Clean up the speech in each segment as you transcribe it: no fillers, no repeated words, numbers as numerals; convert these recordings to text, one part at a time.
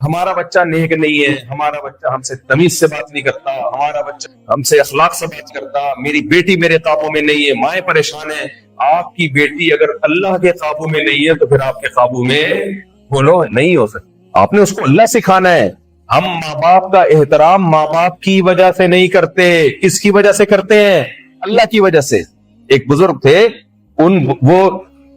ہمارا بچہ نیک نہیں ہے، ہمارا بچہ ہم سے تمیز سے بات نہیں کرتا، ہمارا بچہ ہم سے اخلاق سے بات کرتا، میری بیٹی میرے قابو میں نہیں ہے، مائیں پریشان ہیں۔ آپ کی بیٹی اگر اللہ کے قابو میں نہیں ہے تو پھر آپ کے قابو میں بولو نہیں ہو سکتا۔ آپ نے اس کو اللہ سکھانا ہے۔ ہم ماں باپ کا احترام ماں باپ کی وجہ سے نہیں کرتے، کس کی وجہ سے کرتے ہیں؟ اللہ کی وجہ سے۔ ایک بزرگ تھے، وہ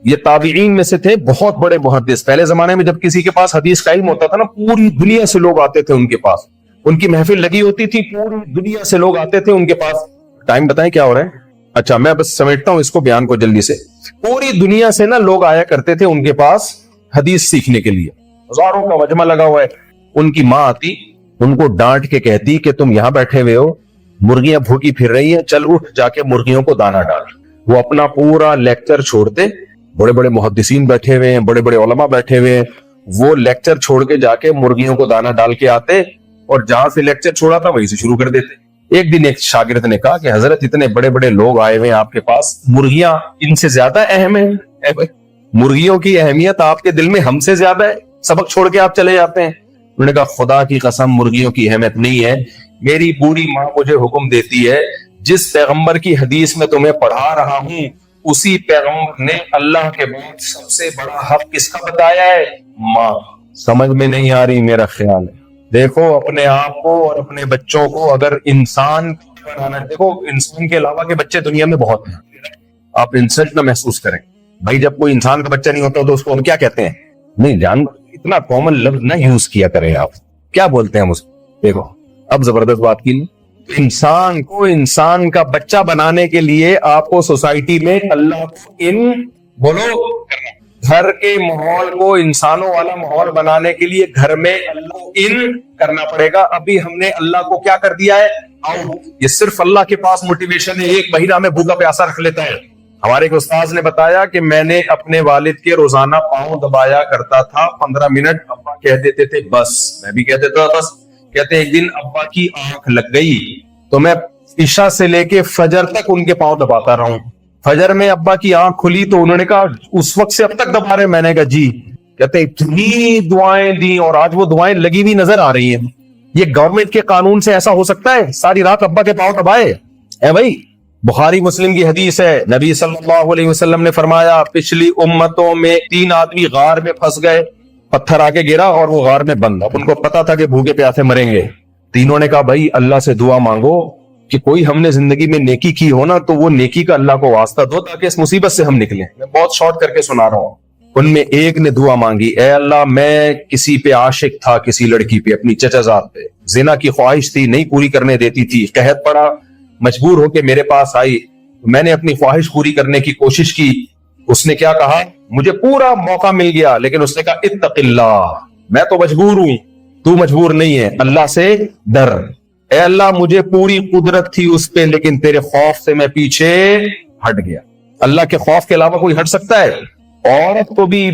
یہ تابعین میں سے تھے، بہت بڑے محدث۔ پہلے زمانے میں جب کسی کے پاس حدیث کا علم ہوتا تھا نا، پوری دنیا سے لوگ آتے تھے ان کے پاس، ان کی محفل لگی ہوتی تھی، پوری دنیا سے لوگ آتے تھے ان کے پاس۔ ٹائم بتائیں کیا ہو رہا ہے؟ اچھا میں بس سمیٹتا ہوں اس کو، بیان کو جلدی سے۔ پوری دنیا سے نا لوگ آیا کرتے تھے ان کے پاس حدیث سیکھنے کے لیے، ہزاروں کا مجمع لگا ہوا ہے۔ ان کی ماں آتی، ان کو ڈانٹ کے کہتی کہ تم یہاں بیٹھے ہوئے ہو، مرغیاں بھوکی پھر رہی ہیں، چل اٹھ جا کے مرغیوں کو دانا ڈال۔ وہ اپنا پورا لیکچر چھوڑتے، بڑے بڑے محدثین بیٹھے ہوئے ہیں، بڑے بڑے علماء بیٹھے ہوئے ہیں، وہ لیکچر چھوڑ کے جا کے مرغیوں کو دانا ڈال کے آتے، اور جہاں سے لیکچر چھوڑا تھا وہیں سے شروع کر دیتے۔ ایک دن ایک شاگرد نے کہا کہ حضرت اتنے بڑے بڑے لوگ آئے ہوئے ہیں آپ کے پاس، مرغیاں ان سے زیادہ اہم ہیں؟ اے بھائی، مرغیوں کی اہمیت آپ کے دل میں ہم سے زیادہ ہے، سبق چھوڑ کے آپ چلے جاتے ہیں۔ انہوں نے کہا خدا کی قسم مرغیوں کی اہمیت نہیں ہے، میری بوڑھی ماں مجھے حکم دیتی ہے جس پیغمبر کی حدیث میں تمہیں پڑھا رہا ہوں اسی پیغمبر نے اللہ کے بعد سب سے بڑا حق کس کا بتایا ہے؟ ماں۔ سمجھ میں نہیں آ رہی میرا خیال ہے۔ دیکھو اپنے آپ کو اور اپنے بچوں کو اگر انسان بنانا، دیکھو انسان کے علاوہ کے بچے دنیا میں بہت ہیں، آپ انسلٹ نہ محسوس کریں بھائی۔ جب کوئی انسان کا بچہ نہیں ہوتا تو اس کو ہم کیا کہتے ہیں؟ نہیں جانور، اتنا کامن لفظ نہ یوز کیا کریں آپ۔ کیا بولتے ہیں ہم اس کو؟ دیکھو اب زبردست بات کی لی۔ انسان کو انسان کا بچہ بنانے کے لیے آپ کو سوسائٹی میں اللہ کو بولو گھر کے ماحول کو انسانوں والا ماحول بنانے کے لیے گھر میں اللہ کو کرنا پڑے گا۔ ابھی ہم نے اللہ کو کیا کر دیا ہے؟ یہ صرف اللہ کے پاس موٹیویشن ہے، ایک مہینہ میں بھوکا پیاسا رکھ لیتا ہے۔ ہمارے ایک استاذ نے بتایا کہ میں نے اپنے والد کے روزانہ پاؤں دبایا کرتا تھا 15 منٹ، ابا کہہ دیتے تھے بس، میں بھی کہہ دیتا تھا بس۔ کہتے ایک دن ابا کی آنکھ لگ گئی تو میں عشاء سے لے کے فجر تک ان کے پاؤں دباتا رہا ہوں۔ فجر میں ابا کی آنکھ کھلی تو انہوں نے کہا اس وقت سے اب تک دبا رہے؟ میں نے کہا جی۔ کہتے اتنی دعائیں دی اور آج وہ دعائیں لگی ہوئی نظر آ رہی ہیں۔ یہ گورنمنٹ کے قانون سے ایسا ہو سکتا ہے ساری رات ابا کے پاؤں دبائے؟ اے بھائی، بخاری مسلم کی حدیث ہے، نبی صلی اللہ علیہ وسلم نے فرمایا پچھلی امتوں میں 3 آدمی غار میں پھنس گئے، پتھر آ کے گرا اور وہ غار میں بند۔ اب ان کو پتا تھا کہ بھوکے پیاسے مریں گے۔ تینوں نے کہا بھائی اللہ سے دعا مانگو کہ کوئی ہم نے زندگی میں نیکی کی ہو نا تو وہ نیکی کا اللہ کو واسطہ دو تاکہ اس مصیبت سے ہم نکلیں۔ میں بہت شارٹ کر کے سنا رہا ہوں۔ ان میں ایک نے دعا مانگی، اے اللہ میں کسی پہ عاشق تھا، کسی لڑکی پہ، اپنی چچا زاد پہ، زنا کی خواہش تھی، نہیں پوری کرنے دیتی تھی، قحط پڑا، مجبور ہو کے میرے پاس آئی، میں نے اپنی خواہش پوری کرنے کی کوشش کی۔ اس نے کیا کہا؟ مجھے پورا موقع مل گیا، لیکن اس نے کہا اتق اللہ، میں تو مجبور ہوں، تو مجبور نہیں ہے، اللہ سے ڈر۔ اے اللہ مجھے پوری قدرت تھی اس پہ لیکن تیرے خوف سے میں پیچھے ہٹ گیا۔ اللہ کے خوف کے علاوہ کوئی ہٹ سکتا ہے؟ عورت کو بھی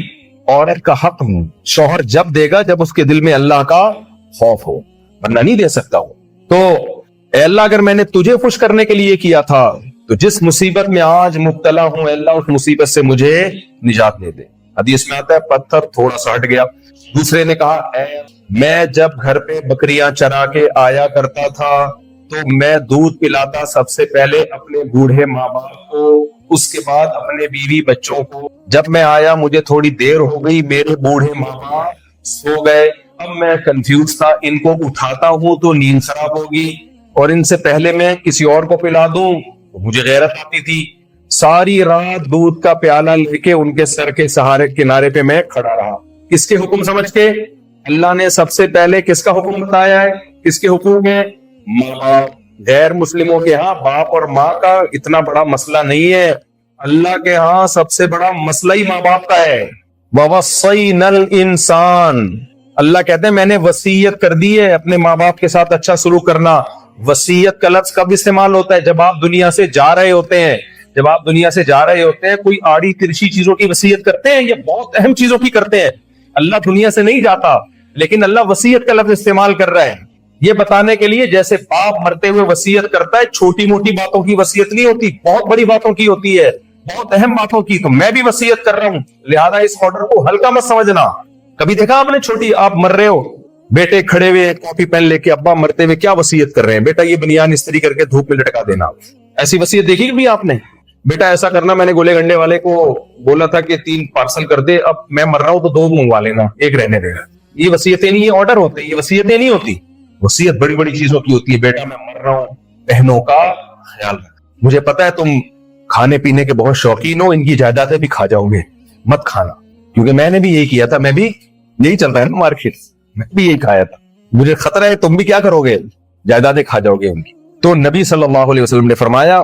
عورت کا حق شوہر جب دے گا جب اس کے دل میں اللہ کا خوف ہو، ورنہ نہیں دے سکتا ہو۔ تو اے اللہ اگر میں نے تجھے خوش کرنے کے لیے کیا تھا تو جس مصیبت میں آج مبتلا ہوں اے اللہ اس مصیبت سے مجھے نجات دے دے۔ حدیث میں آتا ہے پتھر تھوڑا سا ہٹ گیا۔ دوسرے نے کہا اے میں جب گھر پہ بکریاں چرا کے آیا کرتا تھا تو میں دودھ پلاتا سب سے پہلے اپنے بوڑھے ماں باپ کو، اس کے بعد اپنے بیوی بچوں کو۔ جب میں آیا مجھے تھوڑی دیر ہو گئی، میرے بوڑھے ماں باپ سو گئے، اب میں کنفیوز تھا، ان کو اٹھاتا ہوں تو نیند خراب ہوگی اور ان سے پہلے میں کسی اور کو پلا دوں، مجھے غیرت آتی تھی۔ ساری رات دودھ کا پیالہ لے کے ان کے سر کے سہارے کنارے پہ میں کھڑا رہا۔ کس کے حکم سمجھ کے؟ اللہ نے سب سے پہلے کس کا حکم بتایا ہے؟ کس کے حکم ہے؟ ماں باپ۔ غیر مسلموں کے ہاں باپ اور ماں کا اتنا بڑا مسئلہ نہیں ہے، اللہ کے ہاں سب سے بڑا مسئلہ ہی ماں باپ کا ہے۔ وَوَصَّيْنَا الْإِنسَانَ، اللہ کہتے ہیں میں نے وصیت کر دی ہے اپنے ماں باپ کے ساتھ اچھا سلوک کرنا۔ وصیت کا لفظ کب استعمال ہوتا ہے؟ جب آپ دنیا سے جا رہے ہوتے ہیں۔ جب آپ دنیا سے جا رہے ہوتے ہیں کوئی آڑی ترچھی چیزوں کی وصیت کرتے ہیں، یہ بہت اہم چیزوں کی کرتے ہیں۔ اللہ دنیا سے نہیں جاتا لیکن اللہ وصیت کا لفظ استعمال کر رہا ہے یہ بتانے کے لیے جیسے باپ مرتے ہوئے وصیت کرتا ہے، چھوٹی موٹی باتوں کی وصیت نہیں ہوتی، بہت بڑی باتوں کی ہوتی ہے، بہت اہم باتوں کی۔ تو میں بھی وصیت کر رہا ہوں، لہذا اس آرڈر کو ہلکا مت سمجھنا۔ کبھی دیکھا آپ نے چھوٹی، آپ مر رہے ہو بیٹے کھڑے ہوئے کاپی پین لے کے ابا مرتے ہوئے کیا وصیت کر رہے ہیں, بیٹا یہ بنیان استری کر کے دھوپ میں لٹکا دینا. ایسی وصیت دیکھی بھی آپ نے؟ بیٹا ایسا کرنا, میں نے گولے گنڈے والے کو بولا تھا کہ 3 پارسل کر دے, اب میں مر رہا ہوں تو 2 منگوا لینا, 1 رہنے دے گا. یہ وصیتیں نہیں, یہ آرڈر ہوتے ہیں, یہ وصیتیں نہیں ہوتی. وصیت بڑی بڑی چیزوں کی ہوتی ہے. بیٹا میں مر رہا ہوں, بہنوں کا خیال رکھ, مجھے پتا ہے تم کھانے پینے کے بہت شوقین ہو, ان کی جائیدادیں بھی کھا جاؤ گے, مت کھانا, کیونکہ میں نے بھی یہی کیا تھا, میں بھی یہی چل رہا ہے نا مارکیٹ, میں بھی یہی کھایا تھا, مجھے خطرہ ہے تم بھی کیا کرو گے, جائیدادیں کھا جاؤ گے ان کی. تو نبی صلی اللہ علیہ وسلم نے فرمایا,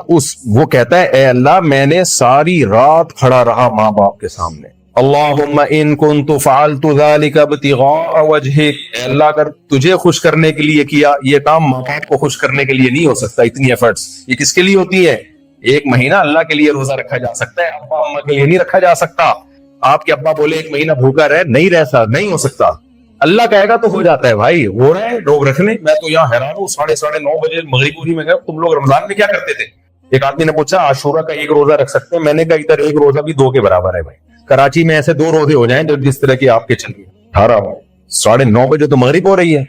وہ کہتا ہے اے اللہ میں نے ساری رات کھڑا رہا ماں باپ کے سامنے, اللہم ان کنت فعلت ذلک ابتغاء وجہک, اے اللہ اگر تجھے خوش کرنے کے لیے کیا, یہ کام ماں باپ کو خوش کرنے کے لیے نہیں ہو سکتا, اتنی ایفرٹس یہ کس کے لیے ہوتی ہے؟ 1 مہینہ اللہ کے لیے روزہ رکھا جا سکتا ہے, ابا اما کے لیے نہیں رکھا جا سکتا. آپ کے ابا بولے 1 مہینہ بھوکا رہے, نہیں ہو سکتا. اللہ کہے گا تو ہو جاتا ہے بھائی, ہو رہا ہے لوگ رکھنے. میں تو یہاں حیران ہوں, 9:30 بجے مغرب پوری میں گئے, تم لوگ رمضان میں کیا کرتے تھے؟ ایک آدمی نے پوچھا عاشورہ کا 1 روزہ رکھ سکتے ہیں؟ میں نے کہا ادھر 1 روزہ بھی 2 کے برابر ہے بھائی. کراچی میں ایسے 2 روزے ہو جائیں جس طرح کے آپ کے چلیے 9:30 بجے تو مغرب ہو رہی ہے,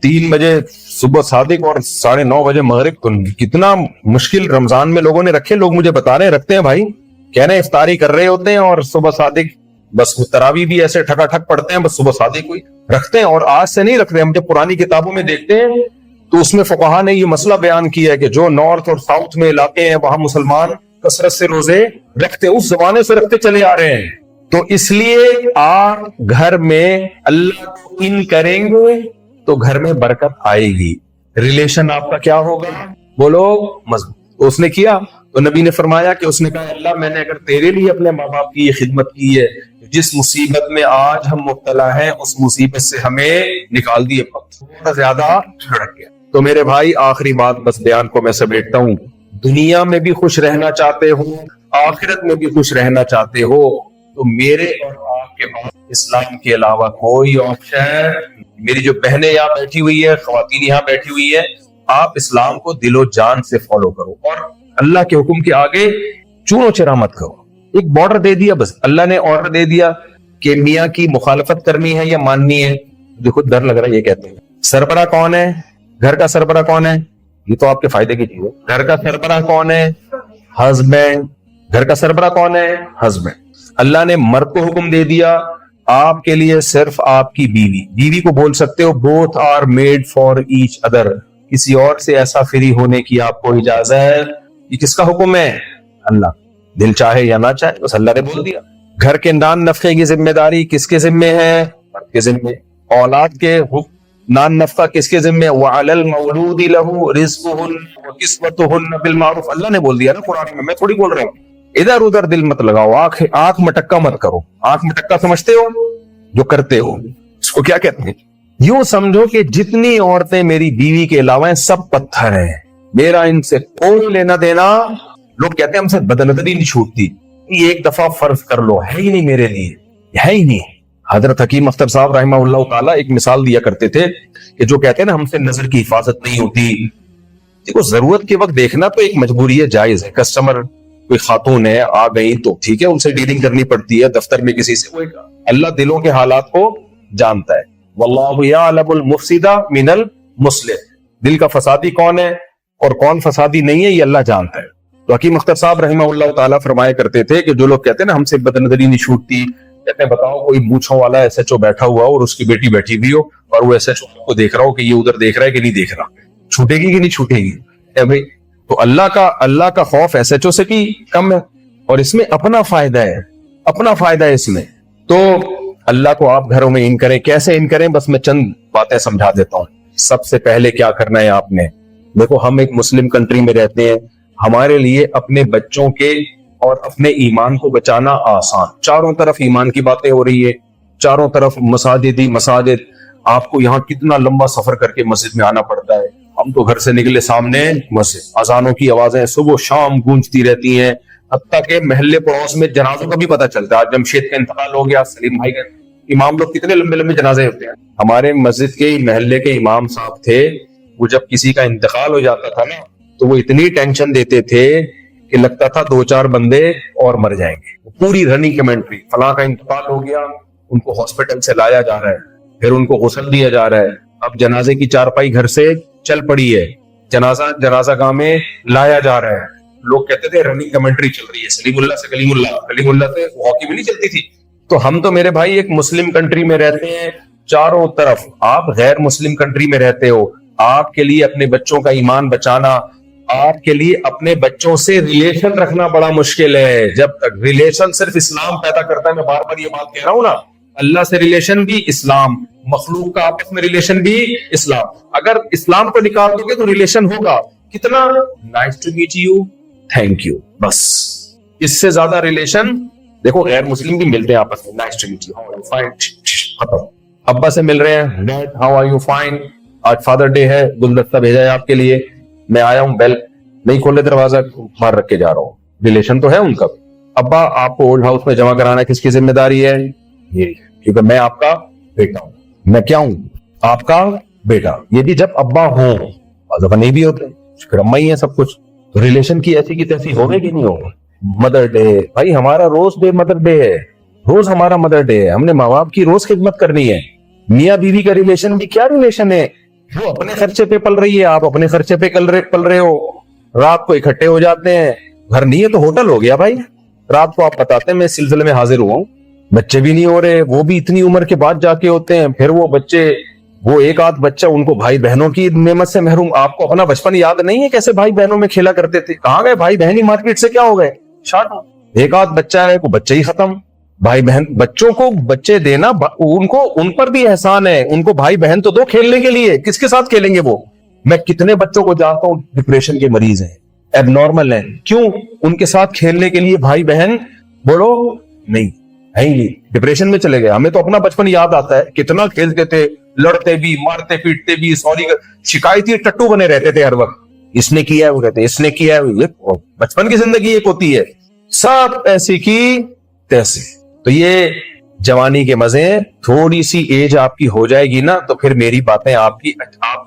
3 بجے صبح صادق اور 9:30 بجے مغرب. تو کتنا مشکل رمضان میں لوگوں نے رکھے, لوگ مجھے بتا رہے ہیں رکھتے ہیں بھائی, کہہ رہے ہیں افطاری کر رہے ہوتے ہیں اور صبح صادق, بس تراویح بھی ایسے ٹھکا ٹھک پڑھتے ہیں, بس صبح صادق کوئی رکھتے ہیں. اور آج سے نہیں رکھ رہے, ہم جب پرانی کتابوں میں دیکھتے ہیں تو اس میں فقہا نے یہ مسئلہ بیان کیا ہے کہ جو نارتھ اور ساؤتھ میں علاقے ہیں وہاں مسلمان کثرت سے روزے رکھتے, اس زمانے سے رکھتے چلے آ رہے ہیں. تو اس لیے آپ گھر میں اللہ کو ان کریں گے تو گھر میں برکت آئے گی, ریلیشن آپ کا کیا ہوگا, بولو مضبوط. تو اس نے کیا, تو نبی نے فرمایا کہ اس نے کہا اللہ میں نے اگر تیرے لیے اپنے ماں باپ کی یہ خدمت کی ہے, جس مصیبت میں آج ہم مبتلا ہیں اس مصیبت سے ہمیں نکال دیے, بہت زیادہ چھڑک گیا. تو میرے بھائی آخری بات بس بیان کو میں سمیٹتا ہوں, دنیا میں بھی خوش رہنا چاہتے ہو, آخرت میں بھی خوش رہنا چاہتے ہو, تو میرے اور آپ کے پاس اسلام کے علاوہ کوئی آپشن. میری جو بہنیں یہاں بیٹھی ہوئی ہے, خواتین یہاں بیٹھی ہوئی ہے, آپ اسلام کو دل و جان سے فالو کرو اور اللہ کے حکم کے آگے چونو چرا مت کرو. ایک بارڈر دے دیا, بس اللہ نے آرڈر دے دیا کہ میاں کی مخالفت کرنی ہے یا ماننی ہے. دیکھو ڈر لگ رہا ہے, یہ کہتے ہیں سربراہ کون ہے, گھر کا سربراہ کون ہے, یہ تو آپ کے فائدے کی چیز ہے. گھر کا سربراہ کون ہے, ہسبینڈ. گھر کا سربراہ کون ہے, ہسبینڈ. اللہ نے مرد کو حکم دے دیا آپ کے لیے صرف آپ کی بیوی کو بول سکتے ہو both are made for each other, کسی اور سے ایسا فری ہونے کی آپ کو اجازت. یہ کس کا حکم ہے, اللہ. دل چاہے یا نہ چاہے, بس اللہ نے بول دیا. گھر کے نان نفقے کی ذمہ داری کس کے ذمہ ہے, مرد کے ذمہ. اولاد کے نان نفقہ کس کے ذمہ, وعلی المولود لہ رزقہن وکسوتہن بالمعروف. اللہ نے بول دیا نا قرآن میں تھوڑی بول رہا ہوں. ادھر ادھر دل مت لگاؤ, آنکھ مٹکا مت کرو. آنکھ مٹکا سمجھتے ہو جو کرتے ہو, اس کو کیا کہتے ہیں؟ یوں سمجھو کہ جتنی عورتیں میری بیوی کے علاوہ ہیں سب پتھر ہیں, میرا ان سے کوئی لینا دینا. لوگ کہتے ہیں ہم سے بدنظری نہیں چھوٹتی, یہ ایک دفعہ فرض کر لو, ہے ہی نہیں میرے لیے, ہے ہی نہیں. حضرت حکیم اختر صاحب رحمہ اللہ تعالیٰ ایک مثال دیا کرتے تھے کہ جو کہتے ہیں نا ہم سے نظر کی حفاظت نہیں ہوتی. دیکھو ضرورت کے وقت دیکھنا تو ایک مجبوری ہے, جائز ہے. کسٹمر کوئی خاتون ہے آ گئی تو ٹھیک ہے, ان سے ڈیلنگ کرنی پڑتی ہے, دفتر میں کسی سے. اللہ دلوں کے حالات کو جانتا ہے. واللہ یعلم المفسد من المصلح, دل کا فسادی کون ہے اور کون فسادی نہیں ہے یہ اللہ جانتا ہے. تو حکیم اختر صاحب رحمہ اللہ تعالیٰ فرمایا کرتے تھے کہ جو لوگ کہتے ہیں نا ہم سے بدنظری نہیں چھوٹتی, کہتے ہیں بتاؤ کوئی مونچھوں والا ایس ایچ او بیٹھا ہوا اور اس کی بیٹی بیٹھی ہوئی ہو اور وہ ایس ایچ او کو دیکھ رہا ہو کہ یہ ادھر دیکھ رہا ہے کہ نہیں دیکھ رہا, چھوٹے گی کہ نہیں چھوٹے گی؟ بھائی تو اللہ کا خوف ایس ایچ او سے کی کم ہے, اور اس میں اپنا فائدہ ہے اس میں. تو اللہ کو آپ گھروں میں ان کریں. کیسے ان کریں, بس میں چند باتیں سمجھا دیتا ہوں. سب سے پہلے کیا کرنا ہے آپ نے, دیکھو ہم ایک مسلم کنٹری میں رہتے ہیں, ہمارے لیے اپنے بچوں کے اور اپنے ایمان کو بچانا آسان. چاروں طرف ایمان کی باتیں ہو رہی ہے, چاروں طرف مساجد. آپ کو یہاں کتنا لمبا سفر کر کے مسجد میں آنا پڑتا ہے. ہم تو گھر سے نکلے سامنے مسجد, اذانوں کی آوازیں صبح شام گونجتی رہتی ہیں, حتیٰ کہ محلے پڑوس میں جنازوں کا بھی پتہ چلتا ہے. آج جمشید کا انتقال ہو گیا, سلیم بھائی کا, امام لوگ کتنے لمبے لمبے جنازے ہوتے ہیں. ہمارے مسجد کے محلے کے امام صاحب تھے, وہ جب کسی کا انتقال ہو جاتا تھا نا تو وہ اتنی ٹینشن دیتے تھے کہ لگتا تھا 2-4 بندے اور مر جائیں گے. پوری رننگ کمنٹری, فلاں کا انتقال ہو گیا, ان کو ہاسپٹل سے لایا جا رہا ہے, پھر ان کو غسل دیا جا رہا ہے, اب جنازے کی چارپائی گھر سے چل پڑی ہے, جنازہ گاہ میں لایا جا رہا ہے. لوگ کہتے تھے رننگ کمنٹری چل رہی ہے, سلیم اللہ سے کلیم اللہ, کلیم اللہ سے ہاکی بھی نہیں چلتی تھی. تو ہم تو میرے بھائی ایک مسلم کنٹری میں رہتے ہیں, چاروں طرف آپ غیر مسلم کنٹری میں رہتے ہو. آپ کے لیے اپنے بچوں کا ایمان بچانا, آپ کے لیے اپنے بچوں سے ریلیشن رکھنا بڑا مشکل ہے. جب تک ریلیشن صرف اسلام پیدا کرتا ہے, میں بار بار یہ بات کہہ رہا ہوں نا, اللہ سے ریلیشن بھی اسلام, مخلوق کا آپس میں ریلیشن بھی اسلام. اگر اسلام کو نکال دو گے تو ریلیشن ہوگا کتنا, nice to meet you, thank you, بس. اس سے زیادہ ریلیشن دیکھو غیر مسلم بھی ملتے ہیں آپس میں, nice to meet you, how are you, fine, ختم. ابا سے مل رہے ہیں, dad how are you, fine, آج فادر ڈے ہے, گلدستہ بھیجا ہے آپ کے لیے, میں آیا ہوں, بیل نہیں کھولے دروازہ, باہر رکھ کے جا رہا ہوں. ریلیشن تو ہے ان کا. ابا آپ کو اولڈ ہاؤس میں جمع کرانا کس کی ذمہ داری ہے؟ یہ, کیونکہ میں آپ کا بیٹا ہوں. میں کیا ہوں؟ آپ کا بیٹا. یہ بھی جب ابا ہوں, بعض نہیں بھی ہوتے, پھر اما ہی ہے سب کچھ. تو ریلیشن کی ایسی کی تیسی ہوگی کہ نہیں ہوگی. مدر ڈے, بھائی ہمارا روز ڈے مدر ڈے ہے, روز ہمارا مدر ڈے ہے. ہم نے ماں باپ کی روز خدمت کرنی ہے. میاں بیوی کا ریلیشن بھی کیا ریلیشن ہے, وہ اپنے خرچے پہ پل رہی ہے, آپ اپنے خرچے پہ پل رہے ہو. رات کو اکٹھے ہو جاتے ہیں, گھر نہیں ہے تو ہوٹل ہو گیا بھائی. رات کو آپ بتاتے ہیں میں اس سلسلے میں حاضر ہوا ہوں, بچے بھی نہیں ہو رہے, وہ بھی اتنی عمر کے بعد جا کے ہوتے ہیں. پھر وہ بچے, وہ ایک آدھ بچہ, ان کو بھائی بہنوں کی نعمت سے محروم. آپ کو اپنا بچپن یاد نہیں ہے کیسے بھائی بہنوں میں کھیلا کرتے تھے؟ کہاں گئے بھائی بہن ہی مارکیٹ سے کیا ہو گئے, شارٹ. ایک آدھ بچہ ہے, وہ بچے ہی ختم. بھائی بہن, بچوں کو بچے دینا, ان پر بھی احسان ہے. ان کو بھائی بہن تو دو کھیلنے کے لیے, کس کے ساتھ کھیلیں گے وہ؟ میں کتنے بچوں کو جانتا ہوں ڈپریشن کے مریض ہیں, ایب نارمل ہیں. کیوں؟ ان کے ساتھ کھیلنے کے لیے بھائی بہن بولو نہیں ہے ہی, ڈپریشن میں چلے گئے. ہمیں تو اپنا بچپن یاد آتا ہے, کتنا کھیلتے تھے, لڑتے بھی, مارتے پیٹتے بھی, سوری شکایتی ٹٹو بنے رہتے تھے ہر وقت. اس نے کیا ہے, وہ کہتے ہیں اس نے کیا ہے. یہ بچپن کی زندگی ایک ہوتی ہے, سب ایسی کی تیسے. تو یہ جوانی کے مزے ہیں. تھوڑی سی ایج آپ کی ہو جائے گی نا, تو پھر میری باتیں آپ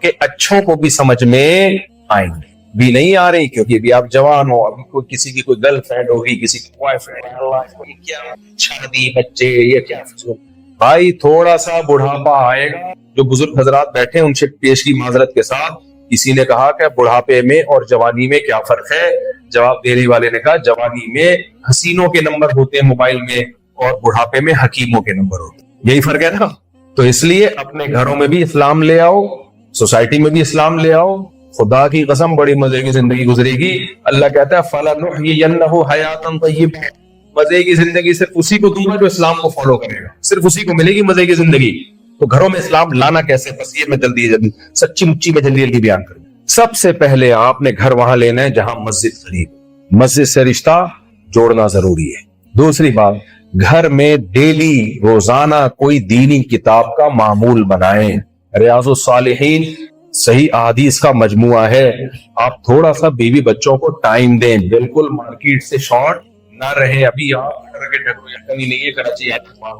کے اچھوں کو بھی سمجھ میں آئیں گی. بھی نہیں آ رہی کیونکہ ابھی آپ جوان ہو, ابھی کوئی کسی کی کوئی گرل فرینڈ ہوگی, کسی کی بوائے فرینڈ, کیا شادی بچے, یہ کیا. بھائی تھوڑا سا بڑھاپا آئے گا. جو بزرگ حضرات بیٹھے ان سے پیش کی معذرت کے ساتھ, کسی نے کہا کہ بڑھاپے میں اور جوانی میں کیا فرق ہے؟ جواب دینے والے نے کہا جوانی میں حسینوں کے نمبر ہوتے ہیں موبائل میں, اور بڑھاپے میں حکیموں کے نمبر ہوتے ہیں. یہی فرق ہے نا. تو اس لیے اپنے گھروں میں بھی اسلام لے آؤ, سوسائٹی میں بھی اسلام لے آؤ. خدا کی قسم بڑی مزے کی زندگی گزرے گی. اللہ کہتا ہے فَلَنُحْيِيَنَّهُ حَيَاةً طَيِّبَةً, مزے کی زندگی صرف اسی کو دوں گا جو اسلام کو فالو کرے گا, صرف اسی کو ملے گی مزے کی زندگی. تو گھروں میں اسلام لانا کیسے, بس یہ میں جلدی سچی مچی میں جلدی بیان کروں. سب سے پہلے آپ نے گھر وہاں لینا ہے جہاں مسجد قریب, مسجد سے رشتہ جوڑنا ضروری ہے. دوسری بات, گھر میں ڈیلی روزانہ کوئی دینی کتاب کا معمول بنائیں. ریاض الصالحین صحیح احادیث کا مجموعہ ہے. آپ تھوڑا سا بیوی بچوں کو ٹائم دیں, بالکل مارکیٹ سے شارٹ نہ رہے. ابھی آپ نہیں ہے کراچی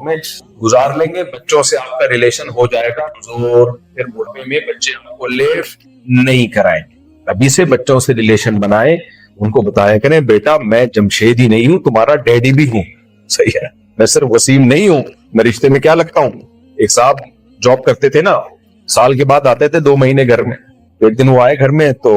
میں گزار لیں گے, بچوں سے آپ کا ریلیشن ہو جائے گا زور, پھر بڑھے میں بچے آپ کو لیفٹ نہیں کرائیں گے. ابھی سے بچوں سے ریلیشن بنائیں, ان کو بتایا کریں بیٹا میں جمشید ہی نہیں ہوں, تمہارا ڈیڈی بھی ہوں. صحیح ہے, میں صرف وسیم نہیں ہوں, میں رشتے میں کیا لگتا ہوں. ایک صاحب جاب کرتے تھے نا, سال کے بعد آتے تھے 2 مہینے گھر میں. ایک دن وہ آئے گھر میں تو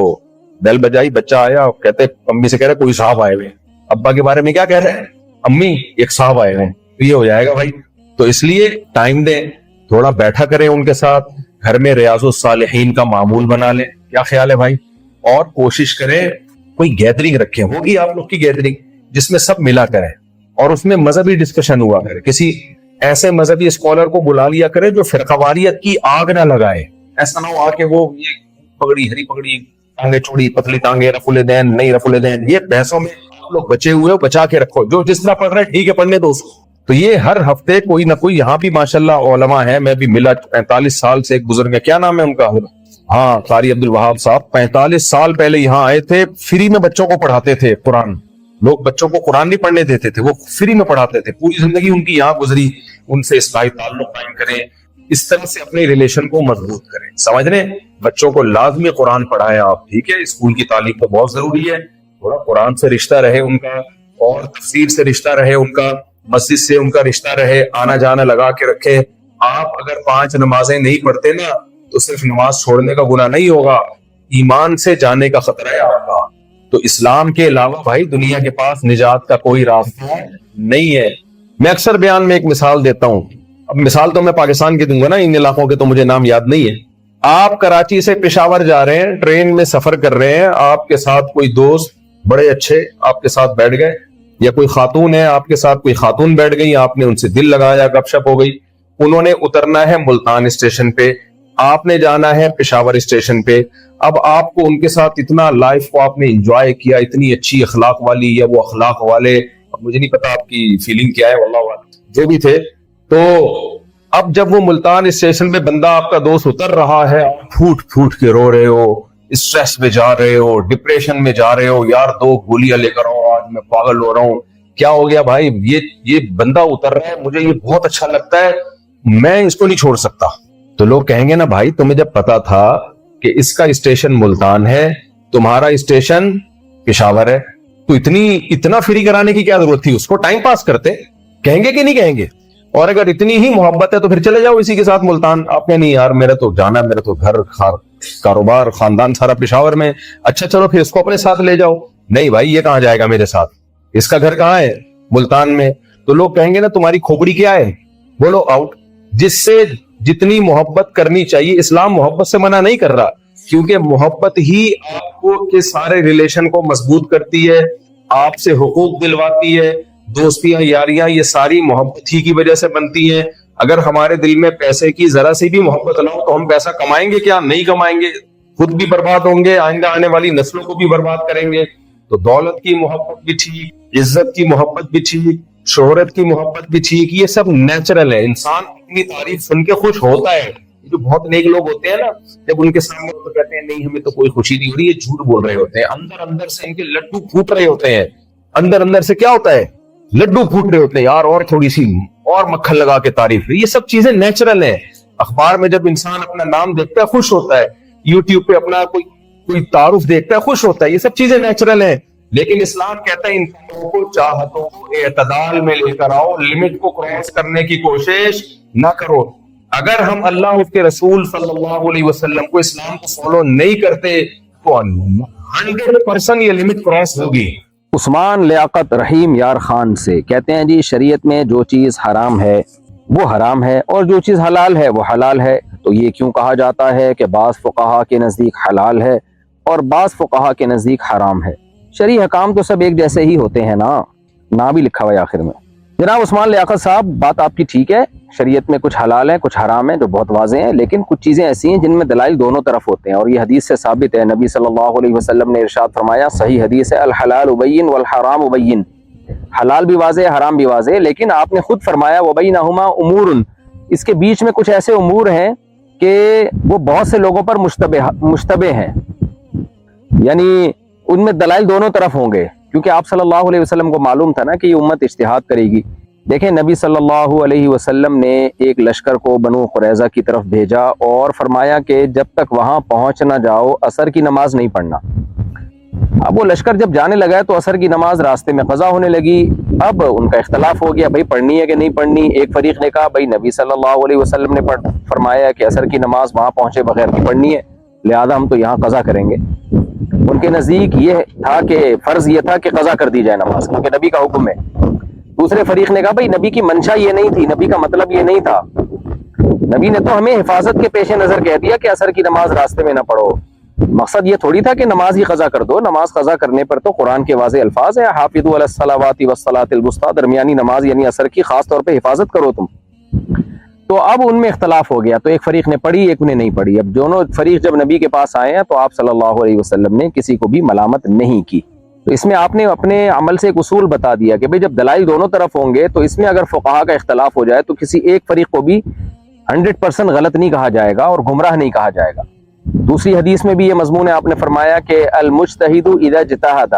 بیل بجائی, بچہ آیا, کہتے امی سے کہہ رہے کوئی صاحب آئے ہوئے. ابا کے بارے میں کیا کہہ رہے ہیں, امی ایک صاحب آئے ہوئے. تو یہ ہو جائے گا بھائی. تو اس لیے ٹائم دیں, تھوڑا بیٹھا کریں ان کے ساتھ, گھر میں ریاض الصالحین کا معمول بنا لیں. کیا خیال ہے بھائی؟ اور کوشش کریں کوئی گیدرنگ رکھیں, ہوگی آپ لوگ کی گیدرنگ جس میں سب ملا کریں, اور اس میں مذہبی ڈسکشن ہوا کرے. کسی ایسے مذہبی اسکالر کو بلا لیا کرے جو فرقواریت کی آگ نہ لگائے. ایسا نہ ہو آ کے وہ یہ پگڑی ہری پگڑی, ٹانگیں چوڑی پتلی ٹانگیں, رفع الدین نہیں رفع الدین, یہ بحثوں میں آپ لوگ بچے ہوئے ہو, بچا کے رکھو. جو جس طرح پڑھ رہے ٹھیک ہے, پڑھنے دو اس کو. تو یہ ہر ہفتے کوئی نہ کوئی, یہاں بھی ماشاءاللہ علماء ہیں, میں بھی ملا 45 سال سے. ایک بزرگ ہے, کیا نام ہے ان کا, ہاں قاری عبد الوہاب صاحب, 45 سال پہلے یہاں آئے تھے, فری میں بچوں کو پڑھاتے تھے قرآن. لوگ بچوں کو قرآن نہیں پڑھنے دیتے تھے, وہ فری میں پڑھاتے تھے. پوری زندگی ان کی یہاں گزری. ان سے اصلاحی تعلق قائم کریں, اس طرح سے اپنے ریلیشن کو مضبوط کریں. سمجھ رہے ہیں؟ بچوں کو لازمی قرآن پڑھائیں آپ, ٹھیک ہے. اسکول کی تعلیم تو بہت ضروری ہے, تھوڑا قرآن سے رشتہ رہے ان کا, اور تفسیر سے رشتہ رہے ان کا, مسجد سے ان کا رشتہ رہے, آنا جانا لگا کے رکھے. آپ اگر 5 نمازیں نہیں پڑھتے نا تو صرف نماز چھوڑنے کا گناہ نہیں ہوگا، ایمان سے جانے کا خطرہ ہے آپ کا۔ تو اسلام کے علاوہ بھائی دنیا کے پاس نجات کا کوئی راستہ نہیں ہے۔ میں اکثر بیان میں ایک مثال دیتا ہوں، اب مثال تو میں پاکستان کی دوں گا نا، ان علاقوں کے تو مجھے نام یاد نہیں ہے۔ آپ کراچی سے پشاور جا رہے ہیں، ٹرین میں سفر کر رہے ہیں، آپ کے ساتھ کوئی دوست بڑے اچھے آپ کے ساتھ بیٹھ گئے، یا کوئی خاتون ہے آپ کے ساتھ کوئی خاتون بیٹھ گئی، آپ نے ان سے دل لگایا، گپ شپ ہو گئی۔ انہوں نے اترنا ہے ملتان اسٹیشن پہ، آپ نے جانا ہے پشاور اسٹیشن پہ۔ اب آپ کو ان کے ساتھ اتنا لائف کو آپ نے انجوائے کیا، اتنی اچھی اخلاق والی یا وہ اخلاق والے، اب مجھے نہیں پتا آپ کی فیلنگ کیا ہے، واللہ عالم، جو بھی تھے۔ تو اب جب وہ ملتان اسٹیشن پہ بندہ آپ کا دوست اتر رہا ہے، آپ پھوٹ پھوٹ کے رو رہے ہو، اسٹریس میں جا رہے ہو، ڈپریشن میں جا رہے ہو، یار 2 گولیاں لے کر آؤ، آج میں پاگل ہو رہا ہوں، کیا ہو گیا بھائی، یہ بندہ اتر رہا ہے، مجھے یہ بہت اچھا لگتا ہے، میں اس کو نہیں چھوڑ سکتا۔ تو لوگ کہیں گے نا بھائی تمہیں جب پتا تھا کہ اس کا اسٹیشن ملتان ہے، تمہارا اسٹیشن پشاور ہے، تو اتنا فری کرانے کی کیا ضرورت تھی، اس کو ٹائم پاس کرتے۔ کہیں گے کہ نہیں کہیں گے؟ اور اگر اتنی ہی محبت ہے تو پھر چلے جاؤ اسی کے ساتھ ملتان۔ آپ نے نہیں یار میرا تو جانا، میرا تو گھر کاروبار خاندان سارا پشاور میں، اچھا چلو پھر اس کو اپنے ساتھ لے جاؤ۔ نہیں بھائی یہ کہاں جائے گا میرے ساتھ، اس کا گھر کہاں ہے، ملتان میں۔ تو لوگ کہیں گے نا تمہاری کھوپڑی کیا ہے، بولو آؤٹ۔ جس سے جتنی محبت کرنی چاہیے، اسلام محبت سے منع نہیں کر رہا، کیونکہ محبت ہی آپ کو کے سارے ریلیشن کو مضبوط کرتی ہے، آپ سے حقوق دلواتی ہے، دوستیاں یاریاں یہ ساری محبت ہی کی وجہ سے بنتی ہیں۔ اگر ہمارے دل میں پیسے کی ذرا سی بھی محبت نہ ہو تو ہم پیسہ کمائیں گے کیا؟ نہیں کمائیں گے، خود بھی برباد ہوں گے، آئندہ آنے والی نسلوں کو بھی برباد کریں گے۔ تو دولت کی محبت بھی ٹھیک، عزت کی محبت بھی ٹھیک، شہرت کی محبت بھی ٹھیک، یہ سب نیچرل ہے۔ انسان اپنی تعریف سن کے خوش ہوتا ہے۔ جو بہت نیک لوگ ہوتے ہیں نا، جب ان کے سامنے تو کہتے ہیں نہیں ہمیں تو کوئی خوشی نہیں ہو رہی، یہ جھوٹ بول رہے ہوتے ہیں، اندر سے ان کے لڈو پھوٹ رہے ہوتے ہیں، اندر سے کیا ہوتا ہے، لڈو پھوٹ رہے ہوتے ہیں، یار اور تھوڑی سی اور مکھن لگا کے تعریف۔ یہ سب چیزیں نیچرل ہیں۔ اخبار میں جب انسان اپنا نام دیکھتا ہے خوش ہوتا ہے، یوٹیوب پہ اپنا کوئی تعارف دیکھتا ہے خوش ہوتا ہے، یہ سب چیزیں نیچرل ہیں۔ لیکن اسلام کہتا ہے انسانوں کو چاہتوں کو اعتدال میں لے کر آؤ، لمٹ کو کراس کرنے کی کوشش نہ کرو۔ اگر ہم اللہ اس کے رسول صلی اللہ علیہ وسلم کو، اسلام کو فالو نہیں کرتے تو 100% یہ لمٹ کراس ہوگی۔ عثمان لیاقت رحیم یار خان سے کہتے ہیں جی شریعت میں جو چیز حرام ہے وہ حرام ہے اور جو چیز حلال ہے وہ حلال ہے، تو یہ کیوں کہا جاتا ہے کہ بعض فقہا کے نزدیک حلال ہے اور بعض فقہا کے نزدیک حرام ہے؟ شرعی حکام تو سب ایک جیسے ہی ہوتے ہیں نا بھی لکھا ہوا ہے آخر میں۔ جناب عثمان لیاقت صاحب، بات آپ کی ٹھیک ہے، شریعت میں کچھ حلال ہے کچھ حرام ہے جو بہت واضح ہیں، لیکن کچھ چیزیں ایسی ہیں جن میں دلائل دونوں طرف ہوتے ہیں، اور یہ حدیث سے ثابت ہے۔ نبی صلی اللہ علیہ وسلم نے ارشاد فرمایا، صحیح حدیث ہے، الحلال بین والحرام بین، حلال بھی واضح ہے حرام بھی واضح ہے، لیکن آپ نے خود فرمایا وبینہما امور، اس کے بیچ میں کچھ ایسے امور ہیں کہ وہ بہت سے لوگوں پر مشتبہ ہیں، یعنی ان میں دلائل دونوں طرف ہوں گے، کیونکہ آپ صلی اللہ علیہ وسلم کو معلوم تھا نا کہ یہ امت اجتہاد کرے گی۔ دیکھیں نبی صلی اللہ علیہ وسلم نے ایک لشکر کو بنو قریظہ کی طرف بھیجا اور فرمایا کہ جب تک وہاں پہنچ نہ جاؤ عصر کی نماز نہیں پڑھنا۔ اب وہ لشکر جب جانے لگا تو عصر کی نماز راستے میں قضا ہونے لگی۔ اب ان کا اختلاف ہو گیا، بھائی پڑھنی ہے کہ نہیں پڑھنی۔ ایک فریق نے کہا بھائی نبی صلی اللہ علیہ وسلم نے فرمایا کہ عصر کی نماز وہاں پہنچے بغیر نہیں پڑھنی ہے، لہذا ہم تو یہاں قضا کریں گے۔ ان کے نزدیک یہ تھا کہ فرض یہ تھا کہ قضا کر دی جائے نماز، کیونکہ نبی کا حکم ہے۔ دوسرے فریق نے کہا بھائی نبی کی منشا یہ نہیں تھی، نبی کا مطلب یہ نہیں تھا، نبی نے تو ہمیں حفاظت کے پیش نظر کہہ دیا کہ عصر کی نماز راستے میں نہ پڑھو، مقصد یہ تھوڑی تھا کہ نماز ہی قضا کر دو۔ نماز قضا کرنے پر تو قرآن کے واضح الفاظ ہیں، حافظوا علی الصلوات والصلاۃ الوسطی، درمیانی نماز یعنی عصر کی خاص طور پہ حفاظت کرو تم۔ تو اب ان میں اختلاف ہو گیا، تو ایک فریق نے پڑھی ایک نے نہیں پڑھی۔ اب دونوں فریق جب نبی کے پاس آئے ہیں تو آپ صلی اللہ علیہ وسلم نے کسی کو بھی ملامت نہیں کی۔ تو اس میں آپ نے اپنے عمل سے ایک اصول بتا دیا کہ بھئی جب دلائل دونوں طرف ہوں گے تو اس میں اگر فقہا کا اختلاف ہو جائے تو کسی ایک فریق کو بھی 100% غلط نہیں کہا جائے گا اور گمراہ نہیں کہا جائے گا۔ دوسری حدیث میں بھی یہ مضمون ہے، آپ نے فرمایا کہ المجتہد اذا اجتہد،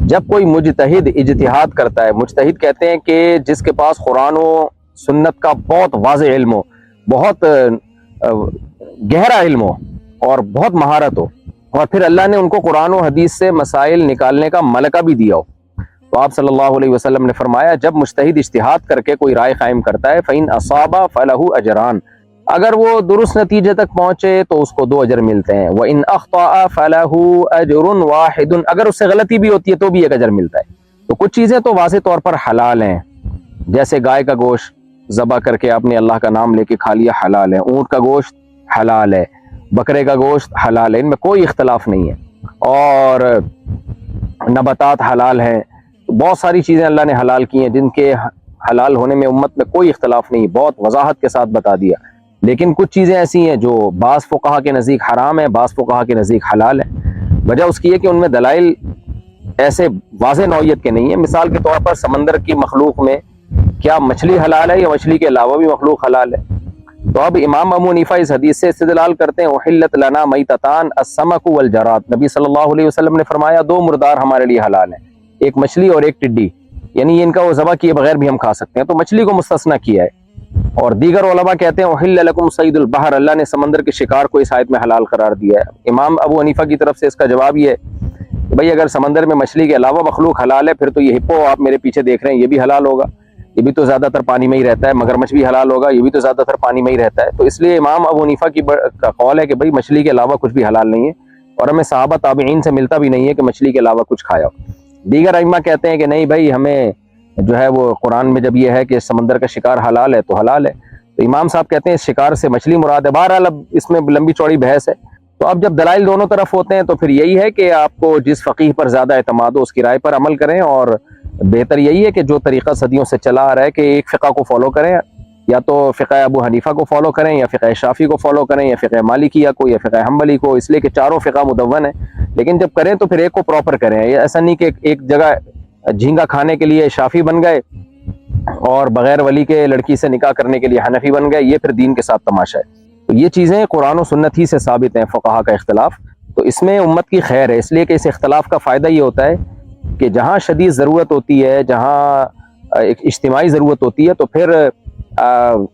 جب کوئی مجتہد اجتہاد کرتا ہے، مجتہد کہتے ہیں کہ جس کے پاس قرآن و سنت کا بہت واضح علم ہو، بہت گہرا علم ہو اور بہت مہارت ہو، اور پھر اللہ نے ان کو قرآن و حدیث سے مسائل نکالنے کا ملکہ بھی دیا ہو۔ تو آپ صلی اللہ علیہ وسلم نے فرمایا جب مجتہد اجتہاد کر کے کوئی رائے قائم کرتا ہے فَإِنْ أَصَابَ فَلَهُ أَجْرَانِ، اگر وہ درست نتیجے تک پہنچے تو اس کو 2 اجر ملتے ہیں. وَإِنْ أَخْطَأَ فَلَهُ أَجْرٌ وَاحِدٌ، اگر اس سے غلطی بھی ہوتی ہے تو بھی 1 اجر ملتا ہے. تو کچھ چیزیں تو واضح طور پر حلال ہیں، جیسے گائے کا گوشت ذبح کر کے آپ نے اللہ کا نام لے کے کھا لیا، حلال ہے. اونٹ کا گوشت حلال ہے، بکرے کا گوشت حلال ہے، ان میں کوئی اختلاف نہیں ہے. اور نباتات حلال ہیں. بہت ساری چیزیں اللہ نے حلال کی ہیں جن کے حلال ہونے میں امت میں کوئی اختلاف نہیں، بہت وضاحت کے ساتھ بتا دیا. لیکن کچھ چیزیں ایسی ہیں جو بعض فقہا کے نزدیک حرام ہیں، بعض فقہا کے نزدیک حلال ہے. وجہ اس کی ہے کہ ان میں دلائل ایسے واضح نوعیت کے نہیں ہیں. مثال کے طور پر سمندر کی مخلوق میں کیا مچھلی حلال ہے یا مچھلی کے علاوہ بھی مخلوق حلال ہے؟ تو اب امام ابو حنیفہ اس حدیث سے استدلال کرتے ہیں، احلت لنا میتتان السمک والجراد. نبی صلی اللہ علیہ وسلم نے فرمایا 2 مردار ہمارے لیے حلال ہیں، ایک مچھلی اور ایک ٹڈی، یعنی ان کا وہ ذبح کیے بغیر بھی ہم کھا سکتے ہیں. تو مچھلی کو مستثنیٰ کیا ہے. اور دیگر علماء کہتے ہیں احل لکم صید البحر، اللہ نے سمندر کے شکار کو اس آیت میں حلال قرار دیا ہے. امام ابو حنیفہ کی طرف سے اس کا جواب یہ ہے کہ بھئی اگر سمندر میں مچھلی کے علاوہ مخلوق حلال ہے پھر تو یہ ہپو آپ میرے پیچھے دیکھ رہے ہیں یہ بھی حلال ہوگا، یہ بھی تو زیادہ تر پانی میں ہی رہتا ہے. مگرمچھ بھی حلال ہوگا، یہ بھی تو زیادہ تر پانی میں ہی رہتا ہے. تو اس لیے امام ابو حنیفہ کا قول ہے کہ بھئی مچھلی کے علاوہ کچھ بھی حلال نہیں ہے، اور ہمیں صحابہ تابعین سے ملتا بھی نہیں ہے کہ مچھلی کے علاوہ کچھ کھایا ہو. دیگر ائمہ کہتے ہیں کہ نہیں بھائی، ہمیں جو ہے وہ قرآن میں جب یہ ہے کہ سمندر کا شکار حلال ہے تو حلال ہے، تو امام صاحب کہتے ہیں اس شکار سے مچھلی مراد ہے. بہرحال اب اس میں لمبی چوڑی بحث ہے. تو اب جب دلائل دونوں طرف ہوتے ہیں تو پھر یہی ہے کہ آپ کو جس فقیہ پر زیادہ اعتماد ہو اس کی رائے پر عمل کریں، اور بہتر یہی ہے کہ جو طریقہ صدیوں سے چلا آ رہا ہے کہ ایک فقہ کو فالو کریں، یا تو فقہ ابو حنیفہ کو فالو کریں، یا فقہ شافعی کو فالو کریں، یا فقہ مالکیہ کو، یا فقہ حنبلی کو، اس لیے کہ چاروں فقہ مدون ہیں. لیکن جب کریں تو پھر ایک کو پراپر کریں. ایسا نہیں کہ ایک جگہ جھینگا کھانے کے لیے شافعی بن گئے اور بغیر ولی کے لڑکی سے نکاح کرنے کے لیے حنفی بن گئے، یہ پھر دین کے ساتھ تماشا ہے. تو یہ چیزیں قرآن و سنت ہی سے ثابت ہیں. فقہا کا اختلاف تو اس میں امت کی خیر ہے، اس لیے کہ اس اختلاف کا فائدہ یہ ہوتا ہے کہ جہاں شدید ضرورت ہوتی ہے، جہاں ایک اجتماعی ضرورت ہوتی ہے، تو پھر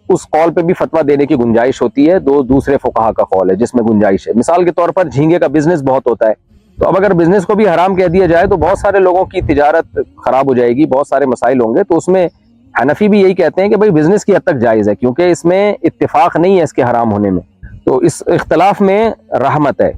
اس قول پہ بھی فتویٰ دینے کی گنجائش ہوتی ہے. دوسرے فقہا کا قول ہے جس میں گنجائش ہے. مثال کے طور پر جھینگے کا بزنس بہت ہوتا ہے، تو اب اگر بزنس کو بھی حرام کہہ دیا جائے تو بہت سارے لوگوں کی تجارت خراب ہو جائے گی، بہت سارے مسائل ہوں گے. تو اس میں حنفی بھی یہی کہتے ہیں کہ بھئی بزنس کی حد تک جائز ہے، کیونکہ اس میں اتفاق نہیں ہے اس کے حرام ہونے میں. تو اس اختلاف میں رحمت ہے،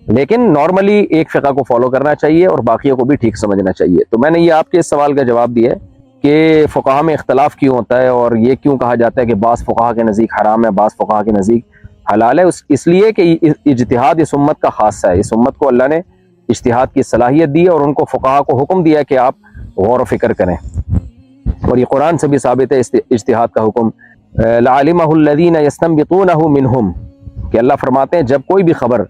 لیکن نارملی ایک فقہ کو فالو کرنا چاہیے اور باقیوں کو بھی ٹھیک سمجھنا چاہیے. تو میں نے یہ آپ کے اس سوال کا جواب دیا ہے کہ فقہا میں اختلاف کیوں ہوتا ہے، اور یہ کیوں کہا جاتا ہے کہ بعض فقہا کے نزدیک حرام ہے، بعض فقہا کے نزدیک حلال ہے. اس لیے کہ اجتہاد اس امت کا خاصہ ہے. اس امت کو اللہ نے اجتہاد کی صلاحیت دی اور ان کو فقہا کو حکم دیا کہ آپ غور و فکر کریں، اور یہ قرآن سے بھی ثابت ہے اجتہاد کا حکم. لَعَلِمَهُ الَّذِينَ يَسْتَنبِطُونَهُ مِنْهُمْ کہ اللہ فرماتے ہیں جب کوئی بھی خبر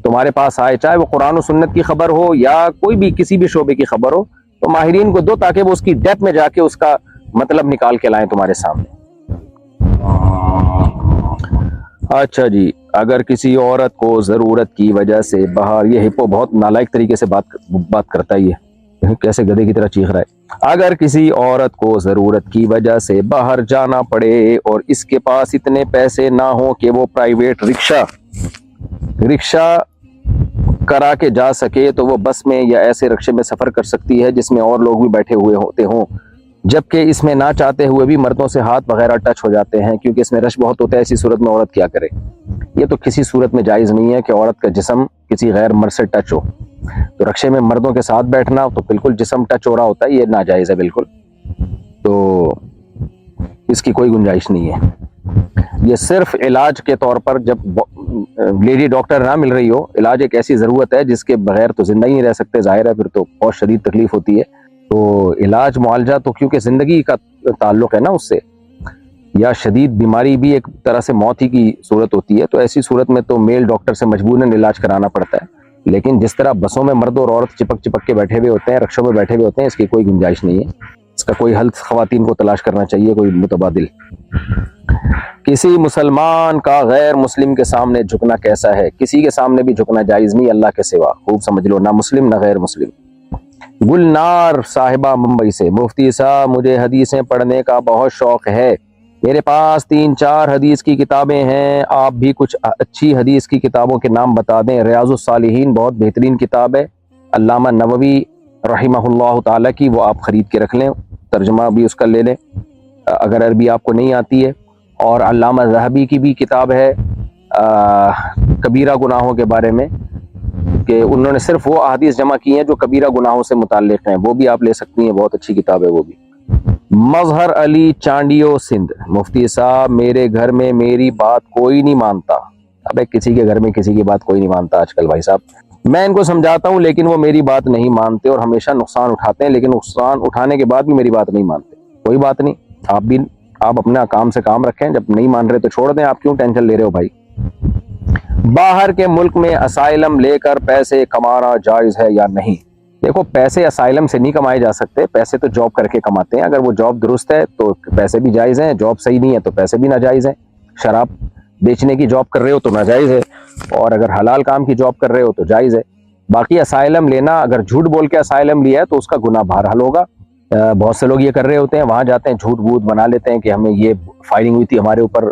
تمہارے پاس آئے، چاہے وہ قرآن و سنت کی خبر ہو یا کوئی بھی کسی بھی شعبے کی خبر ہو، تو ماہرین کو دو تاکہ وہ اس کی ڈیپتھ میں جا کے اس کا مطلب نکال کے لائیں تمہارے سامنے. اچھا جی، اگر کسی عورت کو ضرورت کی وجہ سے باہر، یہ ہپو بہت نالائق طریقے سے بات کرتا ہی ہے، کیسے گدھے کی طرح چیخ رہا ہے. اگر کسی عورت کو ضرورت کی وجہ سے باہر جانا پڑے اور اس کے پاس اتنے پیسے نہ ہوں کہ وہ پرائیویٹ رکشہ کرا کے جا سکے، تو وہ بس میں یا ایسے رکشے میں سفر کر سکتی ہے جس میں اور لوگ بھی بیٹھے ہوئے ہوتے ہوں، جبکہ اس میں نہ چاہتے ہوئے بھی مردوں سے ہاتھ وغیرہ ٹچ ہو جاتے ہیں کیونکہ اس میں رش بہت ہوتا ہے. ایسی صورت میں عورت کیا کرے؟ یہ تو کسی صورت میں جائز نہیں ہے کہ عورت کا جسم کسی غیر مرد سے ٹچ ہو. تو رکشے میں مردوں کے ساتھ بیٹھنا تو بالکل جسم ٹچ ہو رہا ہوتا ہے، یہ ناجائز ہے بالکل. تو اس کی کوئی گنجائش نہیں ہے. یہ صرف علاج کے طور پر، جب لیڈی ڈاکٹر نہ مل رہی ہو، علاج ایک ایسی ضرورت ہے جس کے بغیر تو زندہ ہی نہیں رہ سکتے، ظاہر ہے پھر تو بہت شدید تکلیف ہوتی ہے. تو علاج معالجہ تو کیونکہ زندگی کا تعلق ہے نا اس سے، یا شدید بیماری بھی ایک طرح سے موت ہی کی صورت ہوتی ہے، تو ایسی صورت میں تو میل ڈاکٹر سے مجبوراً علاج کرانا پڑتا ہے. لیکن جس طرح بسوں میں مرد اور عورت چپک کے بیٹھے ہوئے ہوتے ہیں، رکشوں میں بیٹھے ہوئے ہوتے ہیں، اس کی کوئی گنجائش نہیں ہے. اس کا کوئی حل خواتین کو تلاش کرنا چاہیے، کوئی متبادل. کسی مسلمان کا غیر مسلم کے سامنے جھکنا کیسا ہے؟ کسی کے سامنے بھی جھکنا جائز نہیں اللہ کے سوا، خوب سمجھ لو، نہ مسلم نہ غیر مسلم. گلنار صاحبہ ممبئی سے، مفتی صاحب مجھے حدیثیں پڑھنے کا بہت شوق ہے، میرے پاس 3-4 حدیث کی کتابیں ہیں، آپ بھی کچھ اچھی حدیث کی کتابوں کے نام بتا دیں. ریاض الصالحین بہت بہترین کتاب ہے، علامہ نووی رحمہ اللہ تعالیٰ کی، وہ آپ خرید کے رکھ لیں، ترجمہ بھی اس کا لے لیں اگر عربی آپ کو نہیں آتی ہے. اور علامہ ذہبی کی بھی کتاب ہے کبیرہ گناہوں کے بارے میں، کہ انہوں نے صرف وہ احادیث جمع کی ہیں جو کبیرہ گناہوں سے متعلق ہیں، وہ بھی آپ لے سکتی ہیں، بہت اچھی کتاب ہے وہ بھی۔ مظہر علی چانڈیو سندھ: مفتی صاحب میرے گھر میں میری بات کوئی نہیں مانتا۔ ابے کسی کے گھر میں کسی کی بات کوئی نہیں مانتا آج کل بھائی صاحب، میں ان کو سمجھاتا ہوں لیکن وہ میری بات نہیں مانتے اور ہمیشہ نقصان اٹھاتے ہیں، لیکن نقصان اٹھانے کے بعد بھی میری بات نہیں مانتے۔ کوئی بات نہیں، آپ اپنا کام سے کام رکھیں، جب نہیں مان رہے تو چھوڑ دیں، آپ کیوں ٹینشن لے رہے ہو بھائی۔ باہر کے ملک میں اسائلم لے کر پیسے کمانا جائز ہے یا نہیں؟ دیکھو پیسے اسائلم سے نہیں کمائے جا سکتے، پیسے تو جاب کر کے کماتے ہیں، اگر وہ جاب درست ہے تو پیسے بھی جائز ہیں، جاب صحیح نہیں ہے تو پیسے بھی ناجائز ہیں۔ شراب بیچنے کی جاب کر رہے ہو تو ناجائز ہے، اور اگر حلال کام کی جاب کر رہے ہو تو جائز ہے۔ باقی اسائلم لینا، اگر جھوٹ بول کے اسائلم لیا ہے تو اس کا گناہ بہرحال ہوگا۔ بہت سے لوگ یہ کر رہے ہوتے ہیں، وہاں جاتے ہیں جھوٹ بوٹ بنا لیتے ہیں کہ ہمیں یہ فائرنگ ہوئی تھی ہمارے اوپر،